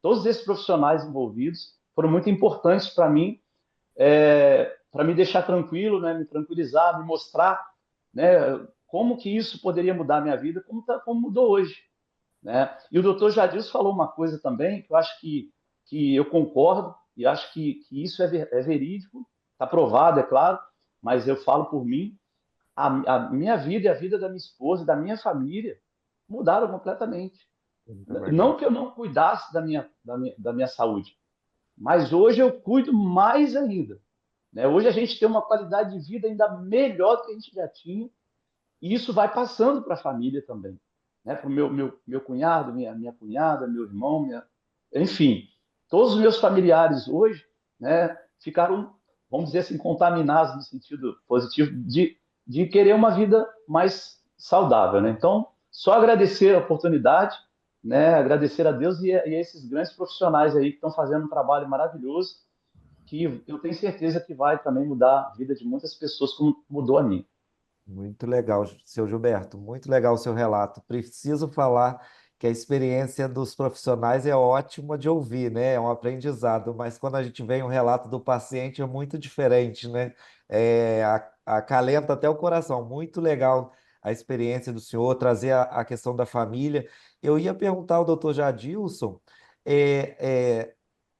todos esses profissionais envolvidos foram muito importantes para mim, para me deixar tranquilo, né? Me tranquilizar, me mostrar, né? Como que isso poderia mudar a minha vida, como mudou hoje, né? E o doutor Jadilson falou uma coisa também que eu acho que eu concordo e acho que isso é verídico, está provado, é claro, mas eu falo por mim, a minha vida e a vida da minha esposa, da minha família, mudaram completamente. Muito legal. Não que eu não cuidasse da minha saúde, mas hoje eu cuido mais ainda, né? Hoje a gente tem uma qualidade de vida ainda melhor do que a gente já tinha, e isso vai passando para a família também, né? Para o meu cunhado, minha cunhada, meu irmão, enfim, todos os meus familiares hoje, né, ficaram, vamos dizer assim, contaminados no sentido positivo de querer uma vida mais saudável, né? Então, só agradecer a oportunidade, né? Agradecer a Deus e a esses grandes profissionais aí que estão fazendo um trabalho maravilhoso, que eu tenho certeza que vai também mudar a vida de muitas pessoas, como mudou a minha. Muito legal, seu Gilberto, muito legal o seu relato. Preciso falar que a experiência dos profissionais é ótima de ouvir, né? É um aprendizado, mas quando a gente vê um relato do paciente é muito diferente, né? Acalenta até o coração. Muito legal a experiência do senhor, trazer a questão da família. Eu ia perguntar ao doutor Jadilson, é, é,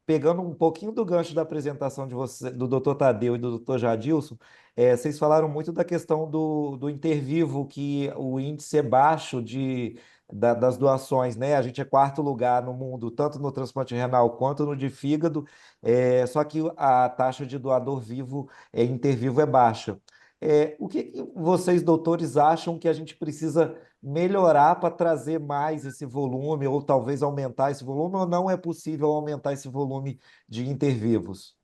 pegando um pouquinho do gancho da apresentação de você, do Dr. Tadeu e do Dr. Jadilson, vocês falaram muito da questão do intervivo, que o índice é baixo das doações, né? A gente é quarto lugar no mundo, tanto no transplante renal quanto no de fígado, só que a taxa de doador vivo, intervivo é baixa. O que vocês, doutores, acham que a gente precisa melhorar para trazer mais esse volume, ou talvez aumentar esse volume, ou não é possível aumentar esse volume de intervivos?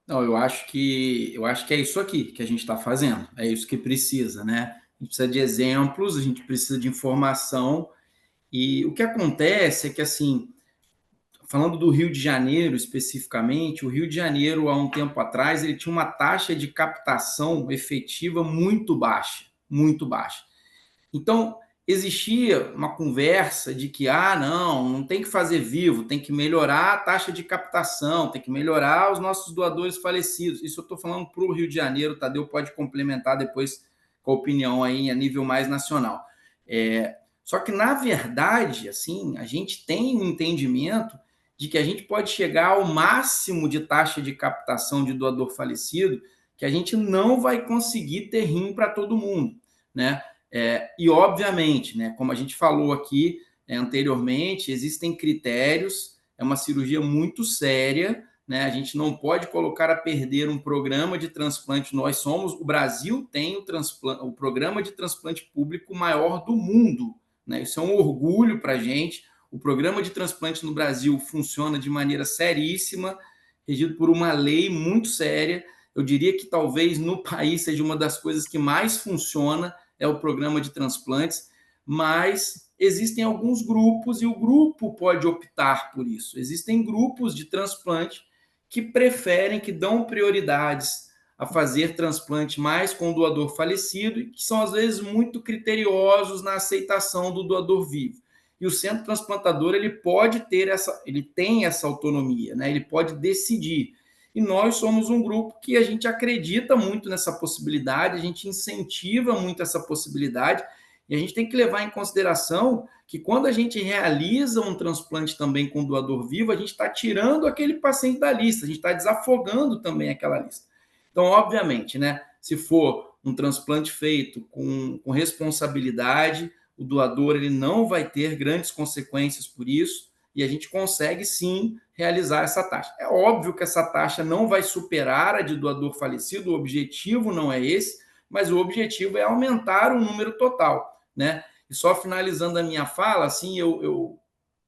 Não, eu acho que é isso aqui que a gente está fazendo, é isso que precisa, né? A gente precisa de exemplos, a gente precisa de informação, e o que acontece é que, assim, falando do Rio de Janeiro especificamente, o Rio de Janeiro, há um tempo atrás, ele tinha uma taxa de captação efetiva muito baixa, muito baixa. Então, existia uma conversa de que, não tem que fazer vivo, tem que melhorar a taxa de captação, tem que melhorar os nossos doadores falecidos. Isso eu estou falando para o Rio de Janeiro, o Tadeu pode complementar depois com a opinião aí a nível mais nacional. Só que, na verdade, assim, a gente tem um entendimento de que a gente pode chegar ao máximo de taxa de captação de doador falecido, que a gente não vai conseguir ter rim para todo mundo, né? E, obviamente, né, como a gente falou aqui anteriormente, existem critérios, é uma cirurgia muito séria, né? A gente não pode colocar a perder um programa de transplante. O Brasil tem o programa de transplante público maior do mundo, né? Isso é um orgulho para a gente. O programa de transplante no Brasil funciona de maneira seríssima, regido por uma lei muito séria. Eu diria que talvez no país seja uma das coisas que mais funciona, é o programa de transplantes, mas existem alguns grupos e o grupo pode optar por isso. Existem grupos de transplante que preferem, que dão prioridades a fazer transplante mais com o doador falecido e que são, às vezes, muito criteriosos na aceitação do doador vivo. E o centro transplantador ele pode ter ele tem essa autonomia, né? Ele pode decidir. E nós somos um grupo que a gente acredita muito nessa possibilidade, a gente incentiva muito essa possibilidade, e a gente tem que levar em consideração que quando a gente realiza um transplante também com doador vivo, a gente está tirando aquele paciente da lista, a gente está desafogando também aquela lista. Então, obviamente, né, se for um transplante feito com responsabilidade, o doador ele não vai ter grandes consequências por isso, e a gente consegue sim realizar essa taxa. É óbvio que essa taxa não vai superar a de doador falecido, o objetivo não é esse, mas o objetivo é aumentar o número total, né? E só finalizando a minha fala, assim,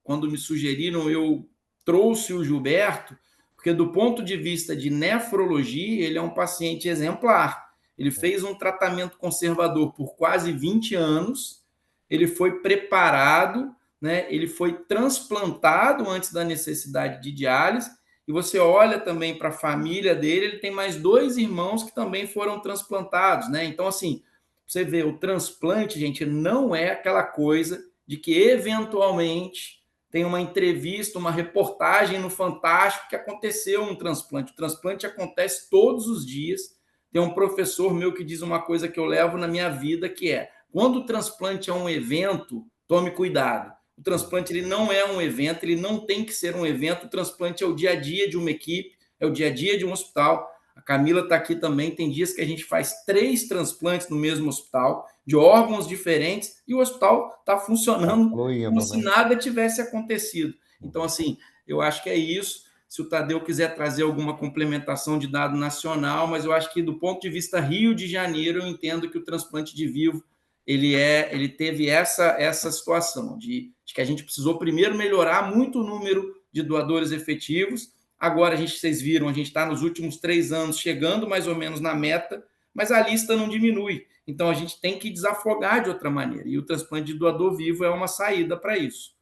quando me sugeriram, eu trouxe o Gilberto, porque do ponto de vista de nefrologia, ele é um paciente exemplar. Ele fez um tratamento conservador por quase 20 anos, ele foi preparado, né? Ele foi transplantado antes da necessidade de diálise, e você olha também para a família dele, ele tem mais 2 irmãos que também foram transplantados, né? Então, assim, você vê, o transplante, gente, não é aquela coisa de que eventualmente tem uma entrevista, uma reportagem no Fantástico que aconteceu um transplante. O transplante acontece todos os dias. Tem um professor meu que diz uma coisa que eu levo na minha vida, que é, quando o transplante é um evento, tome cuidado. O transplante ele não é um evento, ele não tem que ser um evento. O transplante é o dia a dia de uma equipe, é o dia a dia de um hospital. A Camila está aqui também. Tem dias que a gente faz 3 transplantes no mesmo hospital, de órgãos diferentes, e o hospital está funcionando como Fluindo, se né? nada tivesse acontecido. Então, assim, eu acho que é isso. Se o Tadeu quiser trazer alguma complementação de dado nacional, mas eu acho que do ponto de vista Rio de Janeiro, eu entendo que o transplante de vivo ele teve essa situação de que a gente precisou primeiro melhorar muito o número de doadores efetivos. Agora, vocês viram, a gente está nos últimos 3 anos chegando mais ou menos na meta, mas a lista não diminui. Então, a gente tem que desafogar de outra maneira. E o transplante de doador vivo é uma saída para isso.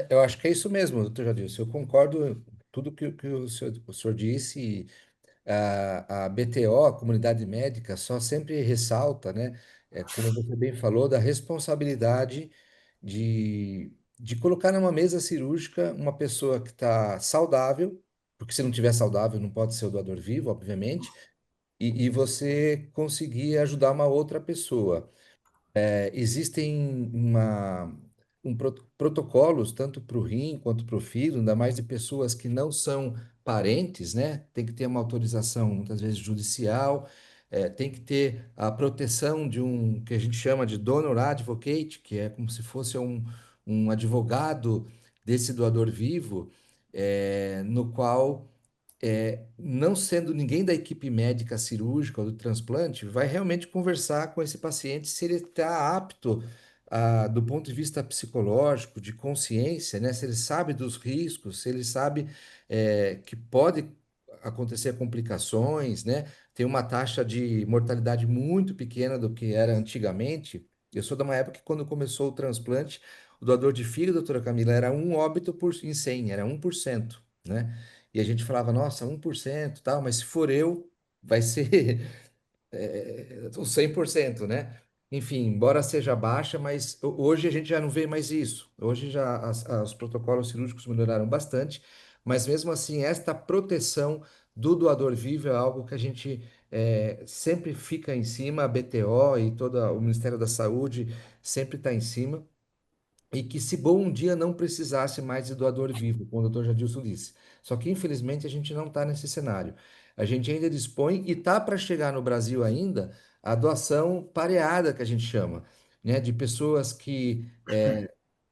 Eu acho que é isso mesmo, doutor Jadilson. Eu concordo com tudo que o senhor disse. A BTO, a comunidade médica, só sempre ressalta, né, como você bem falou, da responsabilidade de colocar numa mesa cirúrgica uma pessoa que está saudável, porque se não tiver saudável não pode ser o doador vivo, obviamente, e você conseguir ajudar uma outra pessoa. Existem protocolos tanto para o rim quanto para o fígado, ainda mais de pessoas que não são parentes, né? Tem que ter uma autorização, muitas vezes judicial, tem que ter a proteção de um que a gente chama de donor advocate, que é como se fosse um advogado desse doador vivo, no qual não sendo ninguém da equipe médica cirúrgica ou do transplante, vai realmente conversar com esse paciente se ele está apto, do ponto de vista psicológico, de consciência, né? Se ele sabe dos riscos, se ele sabe, que pode acontecer complicações, né? Tem uma taxa de mortalidade muito pequena do que era antigamente. Eu sou de uma época que quando começou o transplante, o doador de fígado, doutora Camila, era um óbito em 100, era 1%, né? E a gente falava, nossa, 1%, tal, mas se for eu, vai ser os 100%, né? Enfim, embora seja baixa, mas hoje a gente já não vê mais isso. Hoje já os protocolos cirúrgicos melhoraram bastante, mas mesmo assim, esta proteção do doador vivo é algo que a gente sempre fica em cima, a BTO e todo o Ministério da Saúde sempre está em cima. E que se bom dia não precisasse mais de doador vivo, como o doutor Jadilson disse. Só que, infelizmente, a gente não está nesse cenário. A gente ainda dispõe, e está para chegar no Brasil ainda, a doação pareada, que a gente chama, né? De pessoas que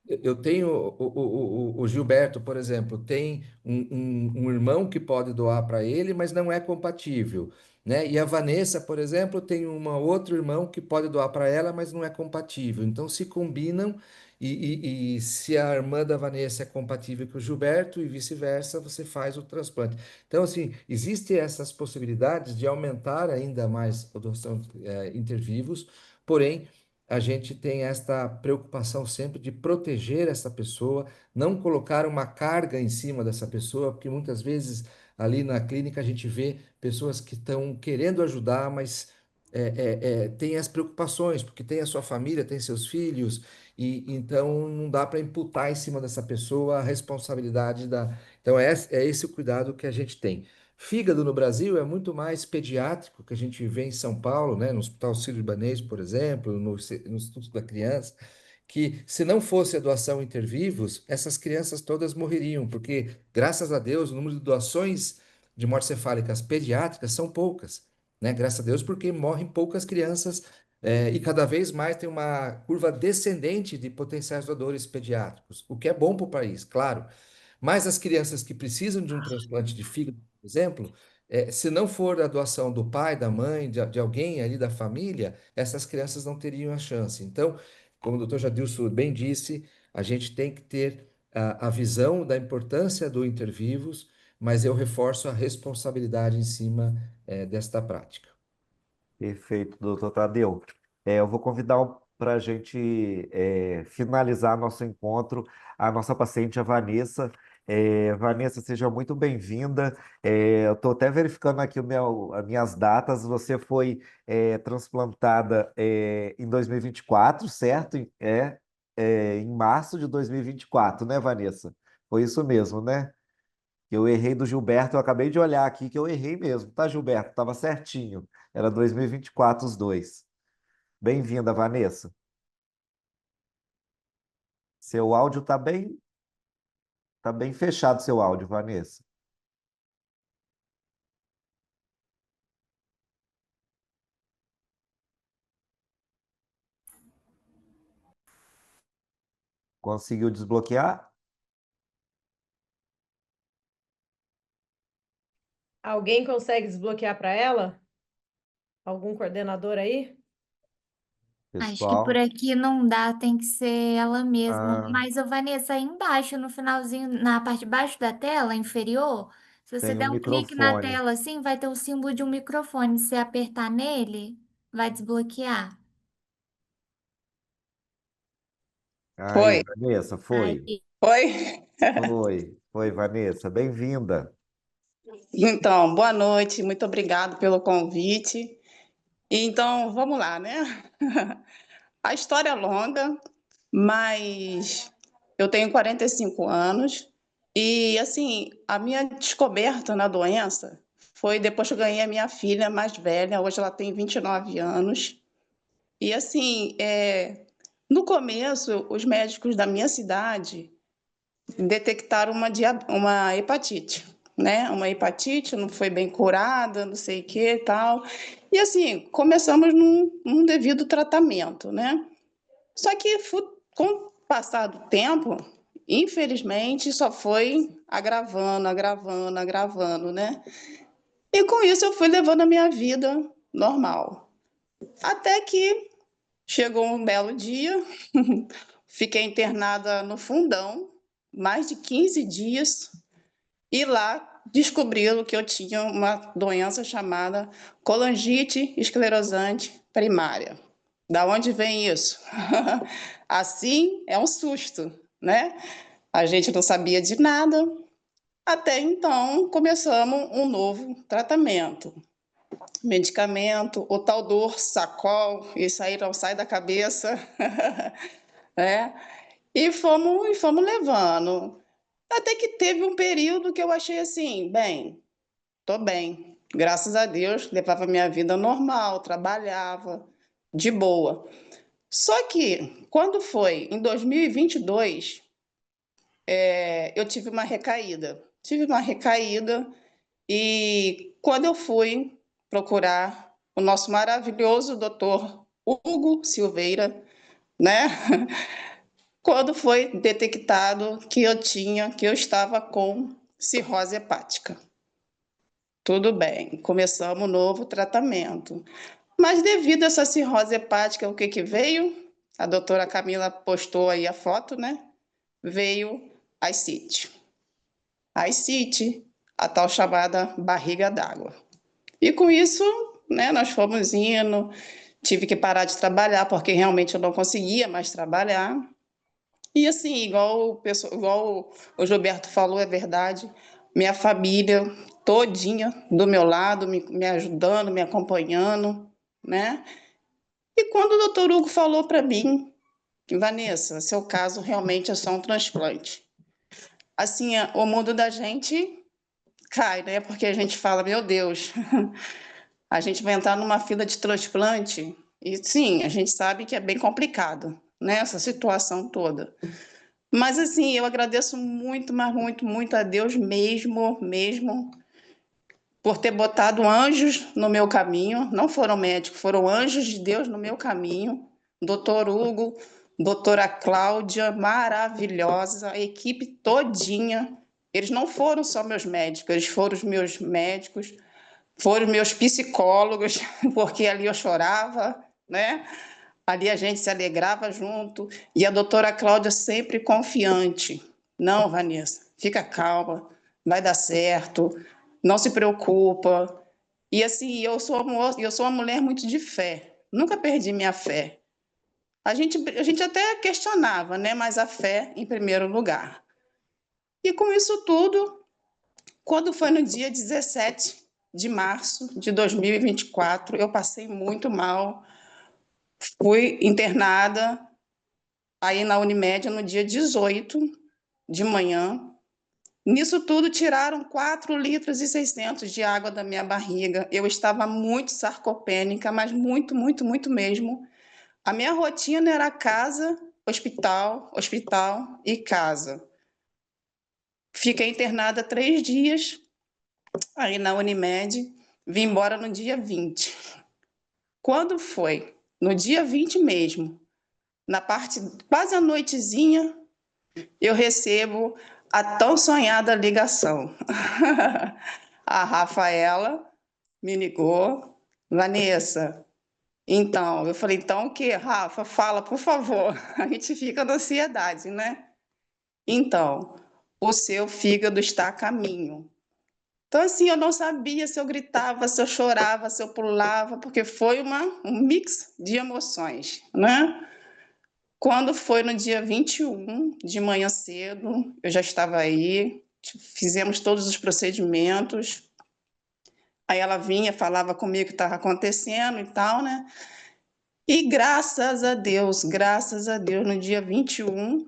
Eu tenho o Gilberto, por exemplo, tem um irmão que pode doar para ele, mas não é compatível, né? E a Vanessa, por exemplo, tem um outro irmão que pode doar para ela, mas não é compatível. Então se combinam e se a irmã da Vanessa é compatível com o Gilberto e vice-versa, você faz o transplante. Então, assim, existem essas possibilidades de aumentar ainda mais a doação intervivos, porém a gente tem esta preocupação sempre de proteger essa pessoa, não colocar uma carga em cima dessa pessoa, porque muitas vezes ali na clínica a gente vê pessoas que estão querendo ajudar, mas tem as preocupações, porque tem a sua família, tem seus filhos, e então não dá para imputar em cima dessa pessoa a responsabilidade da. Então é esse o cuidado que a gente tem. Fígado no Brasil é muito mais pediátrico, que a gente vê em São Paulo, né, no Hospital Sírio-Libanês, por exemplo, no Instituto da Criança, que se não fosse a doação intervivos, essas crianças todas morreriam, porque, graças a Deus, o número de doações de mortes cefálicas pediátricas são poucas, né? Graças a Deus, porque morrem poucas crianças, e cada vez mais tem uma curva descendente de potenciais doadores pediátricos, o que é bom para o país, claro. Mas as crianças que precisam de um transplante de fígado, por exemplo, se não for a doação do pai, da mãe, de alguém ali da família, essas crianças não teriam a chance. Então, como o doutor Jadilson bem disse, a gente tem que ter a visão da importância do intervivos, mas eu reforço a responsabilidade em cima, desta prática. Perfeito, doutor Tadeu. Eu vou convidar para a gente finalizar nosso encontro a nossa paciente, a Vanessa. Vanessa, seja muito bem-vinda. Eu estou até verificando aqui as minhas datas. Você foi transplantada em 2024, certo? Em março de 2024, né, Vanessa? Foi isso mesmo, né? Eu errei do Gilberto, eu acabei de olhar aqui que eu errei mesmo, tá, Gilberto? Tava certinho. Era 2024 os dois. Bem-vinda, Vanessa. Seu áudio tá bem fechado, seu áudio, Vanessa. Conseguiu desbloquear? Alguém consegue desbloquear para ela? Algum coordenador aí? Acho que por Pessoal, aqui não dá, tem que ser ela mesma. ah, Mas, ô Vanessa, aí embaixo, no finalzinho, na parte de baixo da tela, inferior, se você tem um der um clique na microfone. tela assim, vai ter o símbolo de um microfone. Se você apertar nele, vai desbloquear. Aí, Foi, Vanessa, foi. Aí, foi. Foi, Vanessa. Bem-vinda. Então, boa noite, muito obrigado pelo convite. Então, vamos lá, né? A história é longa, mas eu tenho 45 anos e, assim, a minha descoberta na doença foi depois que eu ganhei a minha filha mais velha, hoje ela tem 29 anos. E, assim, no começo, os médicos da minha cidade detectaram uma hepatite, né? Uma hepatite, não foi bem curada, não sei o que e tal. E assim, começamos num devido tratamento, né? Só que com o passar do tempo, infelizmente, só foi agravando, agravando, agravando, né? E com isso eu fui levando a minha vida normal. Até que chegou um belo dia, fiquei internada no fundão, mais de 15 dias, e lá descobriram que eu tinha uma doença chamada colangite esclerosante primária. Da onde vem isso? Assim é um susto, né? A gente não sabia de nada. Até então começamos um novo tratamento. Medicamento, o tal do Orsacol, isso aí não sai da cabeça, né? E fomos levando. Até que teve um período que eu achei assim, bem, tô bem, graças a Deus, levava minha vida normal, trabalhava de boa. Só que quando foi em 2022, eu tive uma recaída. Tive uma recaída e quando eu fui procurar o nosso maravilhoso doutor Hugo Silveira, né? quando foi detectado que eu estava com cirrose hepática. Tudo bem, começamos um novo tratamento. Mas devido a essa cirrose hepática, o que que veio? A doutora Camila postou aí a foto, né? Veio a ascite. A ascite, a tal chamada barriga d'água. E com isso, né, nós fomos indo, tive que parar de trabalhar, porque realmente eu não conseguia mais trabalhar. E assim, igual o Gilberto falou, é verdade, minha família todinha do meu lado, me ajudando, me acompanhando, né? E quando o doutor Hugo falou para mim, Vanessa, seu caso realmente é só um transplante. Assim, o mundo da gente cai, né? Porque a gente fala, meu Deus, a gente vai entrar numa fila de transplante. E sim, a gente sabe que é bem complicado, né? Essa situação toda. Mas assim, eu agradeço muito, mas muito, muito a Deus mesmo, por ter botado anjos no meu caminho. Não foram médicos, foram anjos de Deus no meu caminho. Doutor Hugo, doutora Cláudia, maravilhosa, a equipe todinha. Eles não foram só meus médicos, eles foram os meus médicos, foram meus psicólogos, porque ali eu chorava, né? Ali a gente se alegrava junto, e a doutora Cláudia sempre confiante. Não, Vanessa, fica calma, vai dar certo, não se preocupa. E assim, eu sou uma mulher muito de fé, nunca perdi minha fé. A gente até questionava, né? Mas a fé em primeiro lugar. E com isso tudo, quando foi no dia 17 de março de 2024, eu passei muito mal, fui internada aí na Unimed no dia 18 de manhã. Nisso tudo, tiraram 4 litros e 600 de água da minha barriga. Eu estava muito sarcopênica, mas muito mesmo. A minha rotina era casa, hospital, hospital e casa. Fiquei internada 3 dias aí na Unimed, vim embora no dia 20. Quando foi? No dia 20 mesmo, na parte quase à noitezinha, eu recebo a tão sonhada ligação. A Rafaela me ligou, Vanessa. Então, eu falei, então o que, Rafa? Fala, por favor. A gente fica na ansiedade, né? Então, o seu fígado está a caminho. Então, assim, eu não sabia se eu gritava, se eu chorava, se eu pulava, porque foi um mix de emoções, né? Quando foi no dia 21, de manhã cedo, eu já estava aí, fizemos todos os procedimentos. Aí ela vinha, falava comigo o que estava acontecendo e tal, né? E graças a Deus, no dia 21,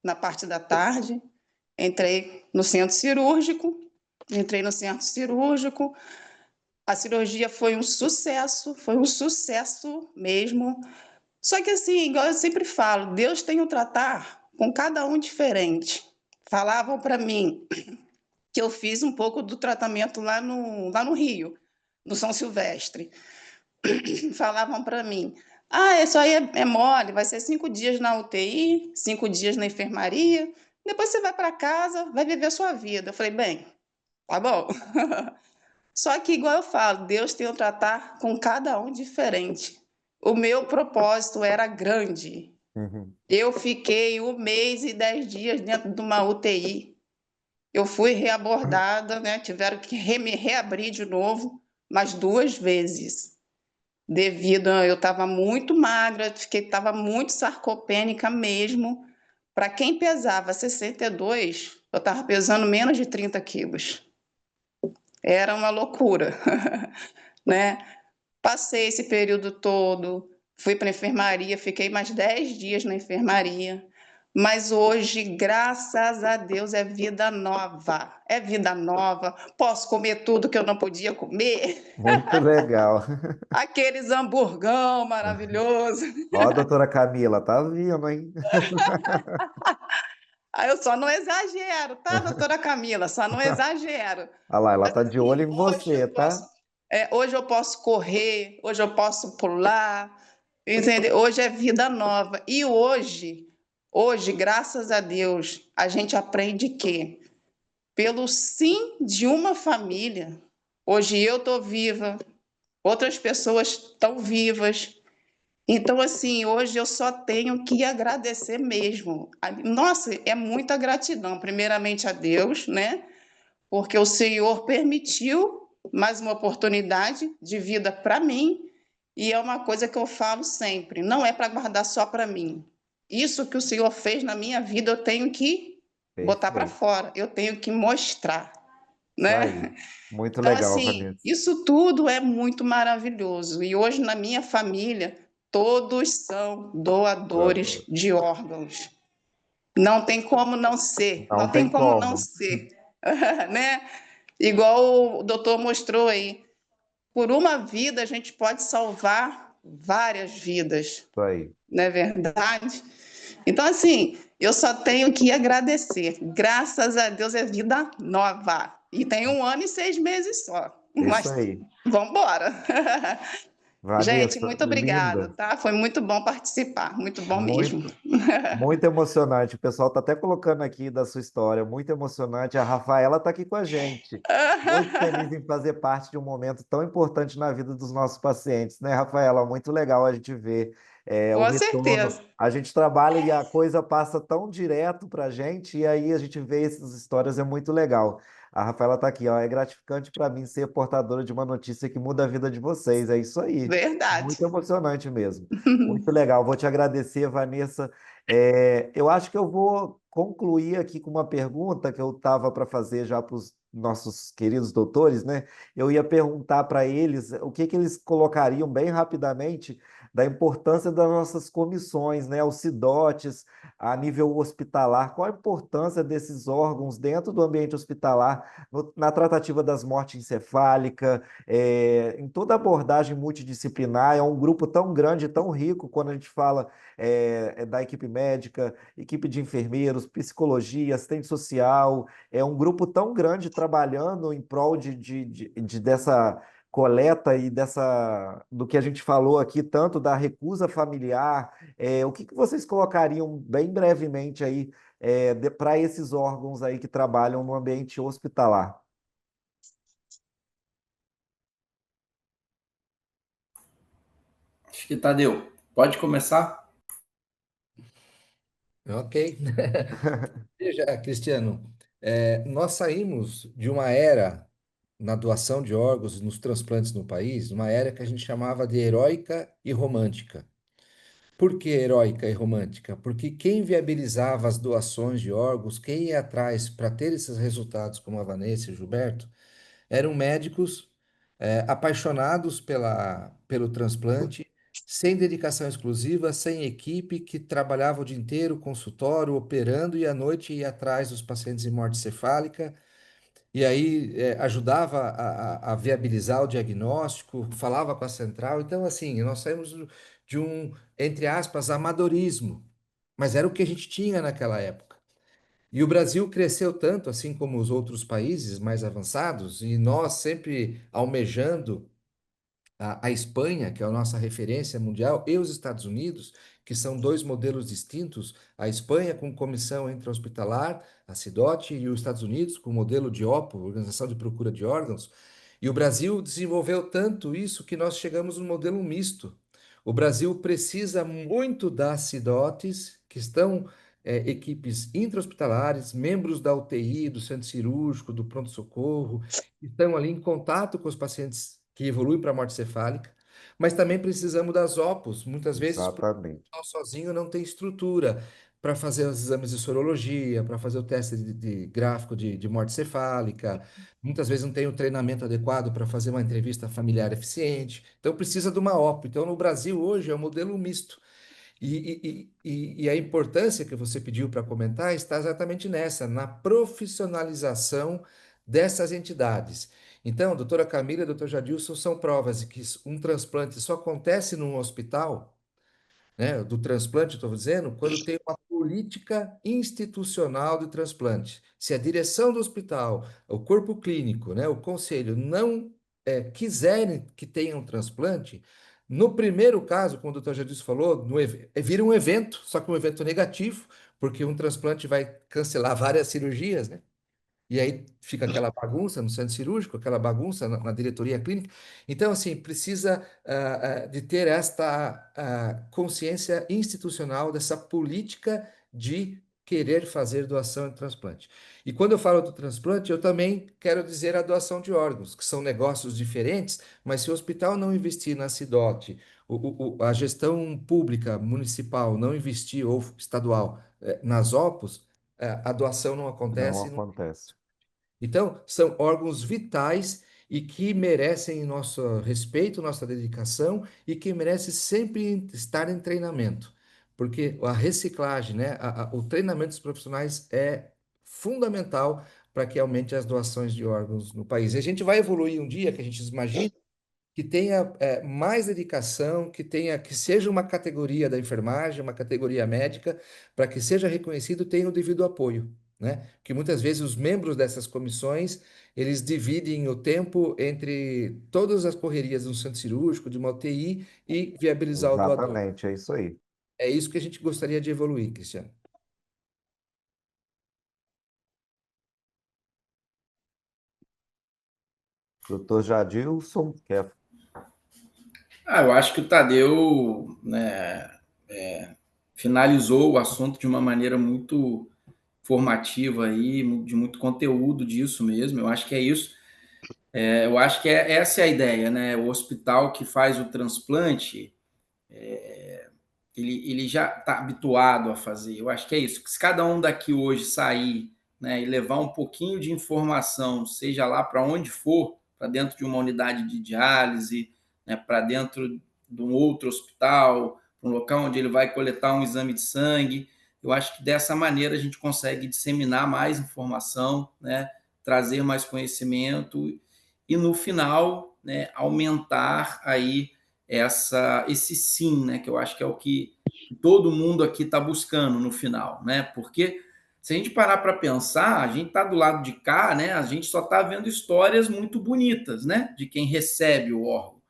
na parte da tarde, entrei no centro cirúrgico, a cirurgia foi um sucesso mesmo. Só que assim, igual eu sempre falo, Deus tem o tratar com cada um diferente. Falavam para mim que eu fiz um pouco do tratamento lá no Rio, no São Silvestre. Falavam para mim, isso aí é mole, vai ser 5 dias na UTI, 5 dias na enfermaria, depois você vai para casa, vai viver a sua vida. Eu falei, bem, tá bom. Só que, igual eu falo, Deus tem o tratar com cada um diferente. O meu propósito era grande. Uhum. Eu fiquei 1 mês e 10 dias dentro de uma UTI. Eu fui reabordada, né? Tiveram que me reabrir de novo, mas 2 vezes. Devido a eu estava muito magra, estava muito sarcopênica mesmo. Para quem pesava 62, eu estava pesando menos de 30 quilos. Era uma loucura, né? Passei esse período todo, fui para a enfermaria, fiquei mais 10 dias na enfermaria. Mas hoje, graças a Deus, é vida nova. É vida nova. Posso comer tudo que eu não podia comer. Muito legal. Aqueles hamburgão maravilhoso. Ó, a doutora Camila, tá vindo, hein? Aí eu só não exagero, tá, doutora Camila? Só não exagero. Olha lá, ela Mas tá de assim, olho em você, tá? hoje eu posso correr, hoje eu posso pular, entendeu? Hoje é vida nova. E hoje, Hoje, graças a Deus, a gente aprende que, pelo sim de uma família, hoje eu estou viva, outras pessoas estão vivas. Então, assim, hoje eu só tenho que agradecer mesmo. Nossa, é muita gratidão, primeiramente a Deus, né? Porque o Senhor permitiu mais uma oportunidade de vida para mim, e é uma coisa que eu falo sempre, não é para guardar só para mim. Isso que o Senhor fez na minha vida, eu tenho que botar para Perfeito. fora, eu tenho que mostrar, Isso né? aí. Muito Então, legal, assim, Vanessa. isso tudo é muito maravilhoso. E hoje, na minha família, todos são doadores Doador. de órgãos. Não tem como não ser, Não não tem tem como não como. ser, né? Igual o doutor mostrou aí, por uma vida a gente pode salvar várias vidas, Isso aí. não é verdade? Então, assim, eu só tenho que agradecer. Graças a Deus é vida nova. E tem 1 ano e 6 meses só. Isso Mas aí. vamos embora. Gente, Vanessa, muito obrigada, linda. tá? Foi muito bom participar, muito bom mesmo. Muito, muito emocionante. O pessoal está até colocando aqui da sua história, muito emocionante. A Rafaela está aqui com a gente, muito feliz em fazer parte de um momento tão importante na vida dos nossos pacientes, né, Rafaela? Muito legal a gente ver o Com retorno. certeza. A gente trabalha e a coisa passa tão direto para a gente, e aí a gente vê essas histórias, é muito legal. A Rafaela está aqui, ó. É gratificante para mim ser portadora de uma notícia que muda a vida de vocês. É isso aí. Verdade. Muito emocionante mesmo. Muito legal, vou te agradecer, Vanessa. Eu acho que eu vou concluir aqui com uma pergunta que eu estava para fazer já para os nossos queridos doutores, né? Eu ia perguntar para eles o que que eles colocariam bem rapidamente da importância das nossas comissões, né? Os CIDOTs a nível hospitalar, qual a importância desses órgãos dentro do ambiente hospitalar, na tratativa das mortes encefálicas, em toda abordagem multidisciplinar, é um grupo tão grande, tão rico, quando a gente fala da equipe médica, equipe de enfermeiros, psicologia, assistente social, é um grupo tão grande trabalhando em prol dessa coleta e dessa do que a gente falou aqui, tanto da recusa familiar, o que que vocês colocariam bem brevemente aí para esses órgãos aí que trabalham no ambiente hospitalar? Acho que Tadeu, pode começar? Ok. Veja, Cristiano, nós saímos de uma era na doação de órgãos, nos transplantes no país, uma era que a gente chamava de heróica e romântica. Por que heróica e romântica? Porque quem viabilizava as doações de órgãos, quem ia atrás para ter esses resultados, como a Vanessa e o Gilberto, eram médicos apaixonados pelo transplante, sem dedicação exclusiva, sem equipe, que trabalhava o dia inteiro, consultório, operando, e à noite ia atrás dos pacientes em morte cefálica, e aí ajudava a viabilizar o diagnóstico, falava com a central. Então, assim, nós saímos de um, entre aspas, amadorismo, mas era o que a gente tinha naquela época. E o Brasil cresceu tanto, assim como os outros países mais avançados, e nós sempre almejando a Espanha, que é a nossa referência mundial, e os Estados Unidos, que são dois modelos distintos, a Espanha com comissão intra-hospitalar, a CIDOT, e os Estados Unidos com o modelo de OPO, Organização de Procura de Órgãos, e o Brasil desenvolveu tanto isso que nós chegamos no modelo misto. O Brasil precisa muito das CIDOTs, que estão equipes intra-hospitalares, membros da UTI, do centro cirúrgico, do pronto-socorro, estão ali em contato com os pacientes que evoluem para a morte cefálica, mas também precisamos das OPOS, muitas vezes porque o Exatamente. hospital sozinho não tem estrutura para fazer os exames de sorologia, para fazer o teste de gráfico de morte cefálica, muitas vezes não tem o treinamento adequado para fazer uma entrevista familiar eficiente, então precisa de uma OPO. Então, no Brasil, hoje, é um modelo misto. E a importância que você pediu para comentar está exatamente nessa, na profissionalização dessas entidades. Então, a doutora Camila e o doutor Jadilson são provas de que um transplante só acontece num hospital, né, do transplante, estou dizendo, quando tem uma política institucional de transplante. Se a direção do hospital, o corpo clínico, né, o conselho não quiserem que tenha um transplante, No primeiro caso, como o doutor Jadilson falou, vira um evento, só que um evento negativo, porque um transplante vai cancelar várias cirurgias, né? E aí fica aquela bagunça no centro cirúrgico, aquela bagunça na diretoria clínica. Então, assim, precisa de ter esta consciência institucional dessa política de querer fazer doação de transplante. E quando eu falo do transplante, eu também quero dizer a doação de órgãos, que são negócios diferentes, mas se o hospital não investir na CIDOT, a gestão pública, municipal, não investir, ou estadual, nas OPOS, a doação não Não acontece. acontece. Então, são órgãos vitais e que merecem nosso respeito, nossa dedicação e que merecem sempre estar em treinamento, porque a reciclagem, né, o treinamento dos profissionais é fundamental para que aumente as doações de órgãos no país. E a gente vai evoluir um dia, que a gente imagina, que tenha mais dedicação, que seja uma categoria da enfermagem, uma categoria médica, para que seja reconhecido, tenha o devido apoio, né? Que muitas vezes os membros dessas comissões, eles dividem o tempo entre todas as correrias de um centro cirúrgico, de uma UTI e viabilizar o doador. Exatamente, é isso aí. É isso que a gente gostaria de evoluir, Cristiano. Doutor Jadilson, quer... Eu acho que o Tadeu, né, finalizou o assunto de uma maneira muito formativa aí, de muito conteúdo disso mesmo. Eu acho que é isso. Eu acho que essa é a ideia, né? O hospital que faz o transplante, ele já está habituado a fazer. Eu acho que é isso. Se cada um daqui hoje sair, né, e levar um pouquinho de informação, seja lá para onde for, para dentro de uma unidade de diálise, né, para dentro de um outro hospital, um local onde ele vai coletar um exame de sangue, eu acho que dessa maneira a gente consegue disseminar mais informação, né, trazer mais conhecimento e no final, né, aumentar aí esse sim, né, que eu acho que é o que todo mundo aqui está buscando no final, né? Porque se a gente parar para pensar, a gente está do lado de cá, né? A gente só está vendo histórias muito bonitas, né? De quem recebe o órgão.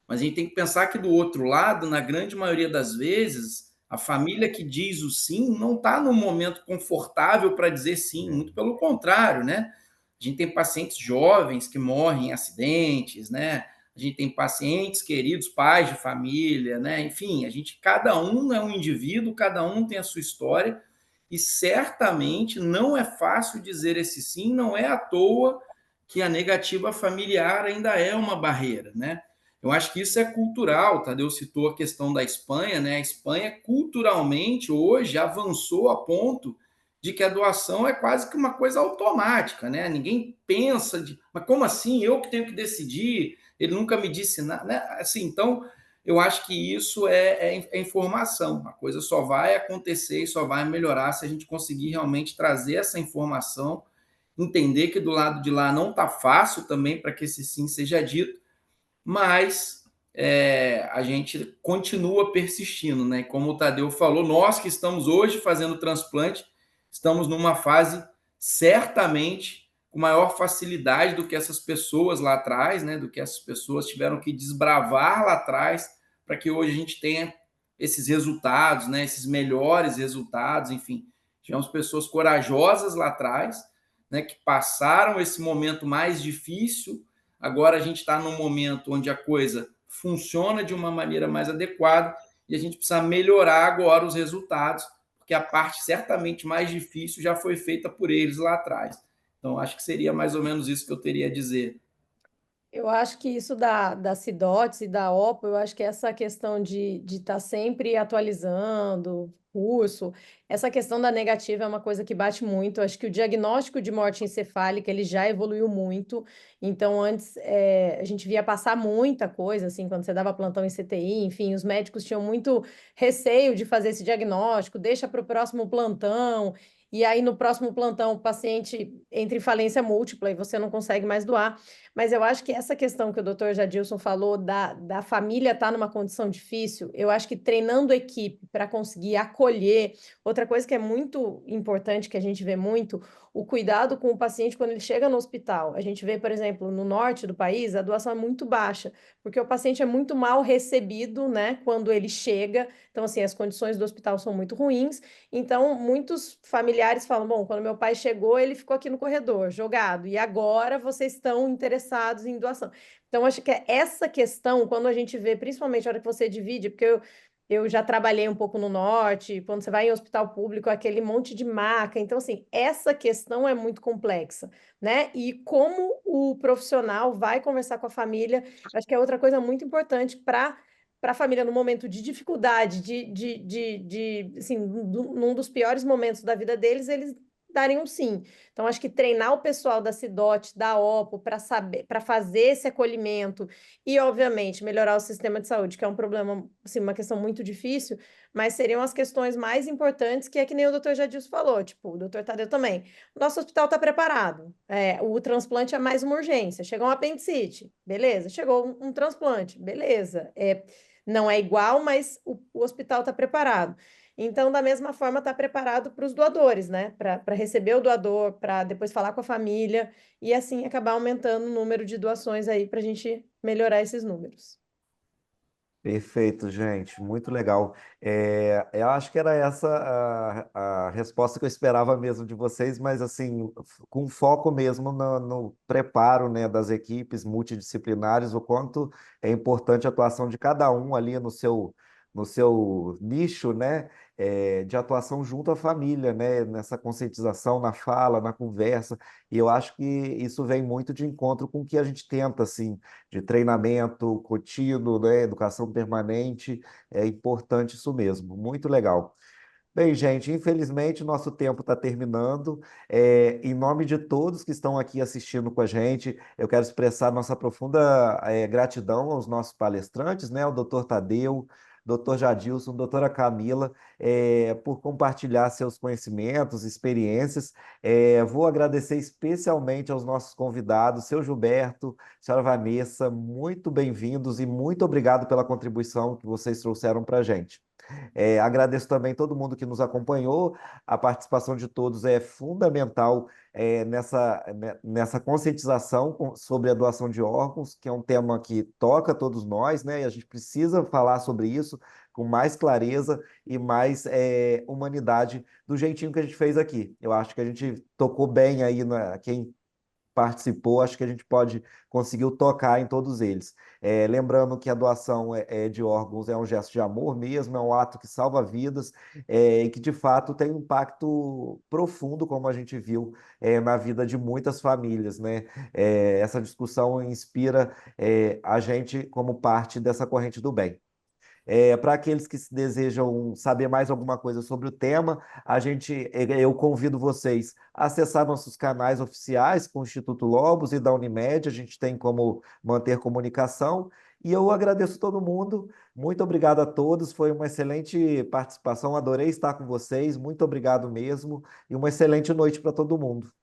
Mas a gente tem que pensar que do outro lado, na grande maioria das vezes, a família que diz o sim não está num momento confortável para dizer sim, muito pelo contrário, né? A gente tem pacientes jovens que morrem em acidentes, né? A gente tem pacientes queridos, pais de família, né? Enfim, cada um é um indivíduo, cada um tem a sua história e certamente não é fácil dizer esse sim, não é à toa que a negativa familiar ainda é uma barreira, né? Eu acho que isso é cultural. Tadeu citou a questão da Espanha, né? A Espanha culturalmente hoje avançou a ponto de que a doação é quase que uma coisa automática, né? Ninguém pensa mas como assim? Eu que tenho que decidir? Ele nunca me disse nada, né? Assim, então, eu acho que isso é informação. A coisa só vai acontecer e só vai melhorar se a gente conseguir realmente trazer essa informação, entender que do lado de lá não está fácil também para que esse sim seja dito, mas a gente continua persistindo, né? Como o Tadeu falou, nós que estamos hoje fazendo transplante, estamos numa fase certamente com maior facilidade do que essas pessoas lá atrás, né? Do que essas pessoas tiveram que desbravar lá atrás para que hoje a gente tenha esses resultados, né? Esses melhores resultados, enfim. Tivemos pessoas corajosas lá atrás, né? Que passaram esse momento mais difícil. Agora a gente está num momento onde a coisa funciona de uma maneira mais adequada e a gente precisa melhorar agora os resultados, porque a parte certamente mais difícil já foi feita por eles lá atrás. Então, acho que seria mais ou menos isso que eu teria a dizer. Eu acho que isso da CIDOTS e da OPO, eu acho que essa questão de estar sempre atualizando curso, essa questão da negativa é uma coisa que bate muito. Eu acho que o diagnóstico de morte encefálica ele já evoluiu muito. Então, antes a gente via passar muita coisa, assim, quando você dava plantão em CTI, enfim, os médicos tinham muito receio de fazer esse diagnóstico, deixa para o próximo plantão. E aí, no próximo plantão, o paciente entra em falência múltipla e você não consegue mais doar. Mas eu acho que essa questão que o doutor Jadilson falou da família estar numa condição difícil, eu acho que treinando equipe para conseguir acolher, outra coisa que é muito importante, que a gente vê muito, o cuidado com o paciente quando ele chega no hospital. A gente vê, por exemplo, exemplo, no norte do país, a doação é muito baixa, porque o paciente é muito mal recebido, né, quando ele chega. Então, assim, as condições do hospital são muito ruins. Então, muitos familiares falam: bom, quando meu pai chegou, ele ficou aqui no corredor, jogado, e agora vocês estão interessados em doação. Então, acho que é essa questão, quando a gente vê, principalmente a hora que você divide, porque eu já trabalhei um pouco no norte, quando você vai em hospital público, aquele monte de maca. Então, assim, essa questão é muito complexa, né? E como o profissional vai conversar com a família, acho que é outra coisa muito importante para a família no momento de dificuldade, assim, num dos piores momentos da vida deles, eles darem um sim. Então, acho que treinar o pessoal da Cidote, da OPO, para saber, para fazer esse acolhimento e, obviamente, melhorar o sistema de saúde, que é um problema, assim, uma questão muito difícil, mas seriam as questões mais importantes, que é que nem o doutor Jadilson falou, tipo, o doutor Tadeu também. O nosso hospital está preparado. O transplante é mais uma urgência. Chegou um apendicite, beleza. Chegou um transplante, beleza. Não é igual, mas o hospital está preparado. Então, da mesma forma, está preparado para os doadores, né? Para receber o doador, para depois falar com a família e assim acabar aumentando o número de doações aí para a gente melhorar esses números. Perfeito, gente, muito legal. Eu acho que era essa a resposta que eu esperava mesmo de vocês, mas assim, com foco mesmo no preparo, né, das equipes multidisciplinares, o quanto é importante a atuação de cada um ali no seu nicho, né, de atuação junto à família, né, nessa conscientização, na fala, na conversa, e eu acho que isso vem muito de encontro com o que a gente tenta, assim, de treinamento contínuo, né? Educação permanente, é importante isso mesmo, muito legal. Bem, gente, infelizmente nosso tempo está terminando. Em nome de todos que estão aqui assistindo com a gente, eu quero expressar nossa profunda gratidão aos nossos palestrantes, né? O doutor Tadeu, doutor Jadilson, doutora Camila, por compartilhar seus conhecimentos, experiências. Vou agradecer especialmente aos nossos convidados, seu Gilberto, senhora Vanessa, muito bem-vindos e muito obrigado pela contribuição que vocês trouxeram para a gente. Agradeço também todo mundo que nos acompanhou. A participação de todos é fundamental nessa conscientização sobre a doação de órgãos, que é um tema que toca todos nós, né? E a gente precisa falar sobre isso com mais clareza e mais humanidade, do jeitinho que a gente fez aqui. Eu acho que a gente tocou bem aí quem participou, acho que a gente pode conseguir tocar em todos eles. Lembrando que a doação de órgãos é um gesto de amor mesmo, é um ato que salva vidas, e que de fato tem um impacto profundo, como a gente viu, na vida de muitas famílias, né? Essa discussão inspira a gente como parte dessa corrente do bem. Para aqueles que desejam saber mais alguma coisa sobre o tema, eu convido vocês a acessar nossos canais oficiais com o Instituto Lobos e da Unimed, a gente tem como manter comunicação, e eu agradeço todo mundo, muito obrigado a todos, foi uma excelente participação, adorei estar com vocês, muito obrigado mesmo, e uma excelente noite para todo mundo.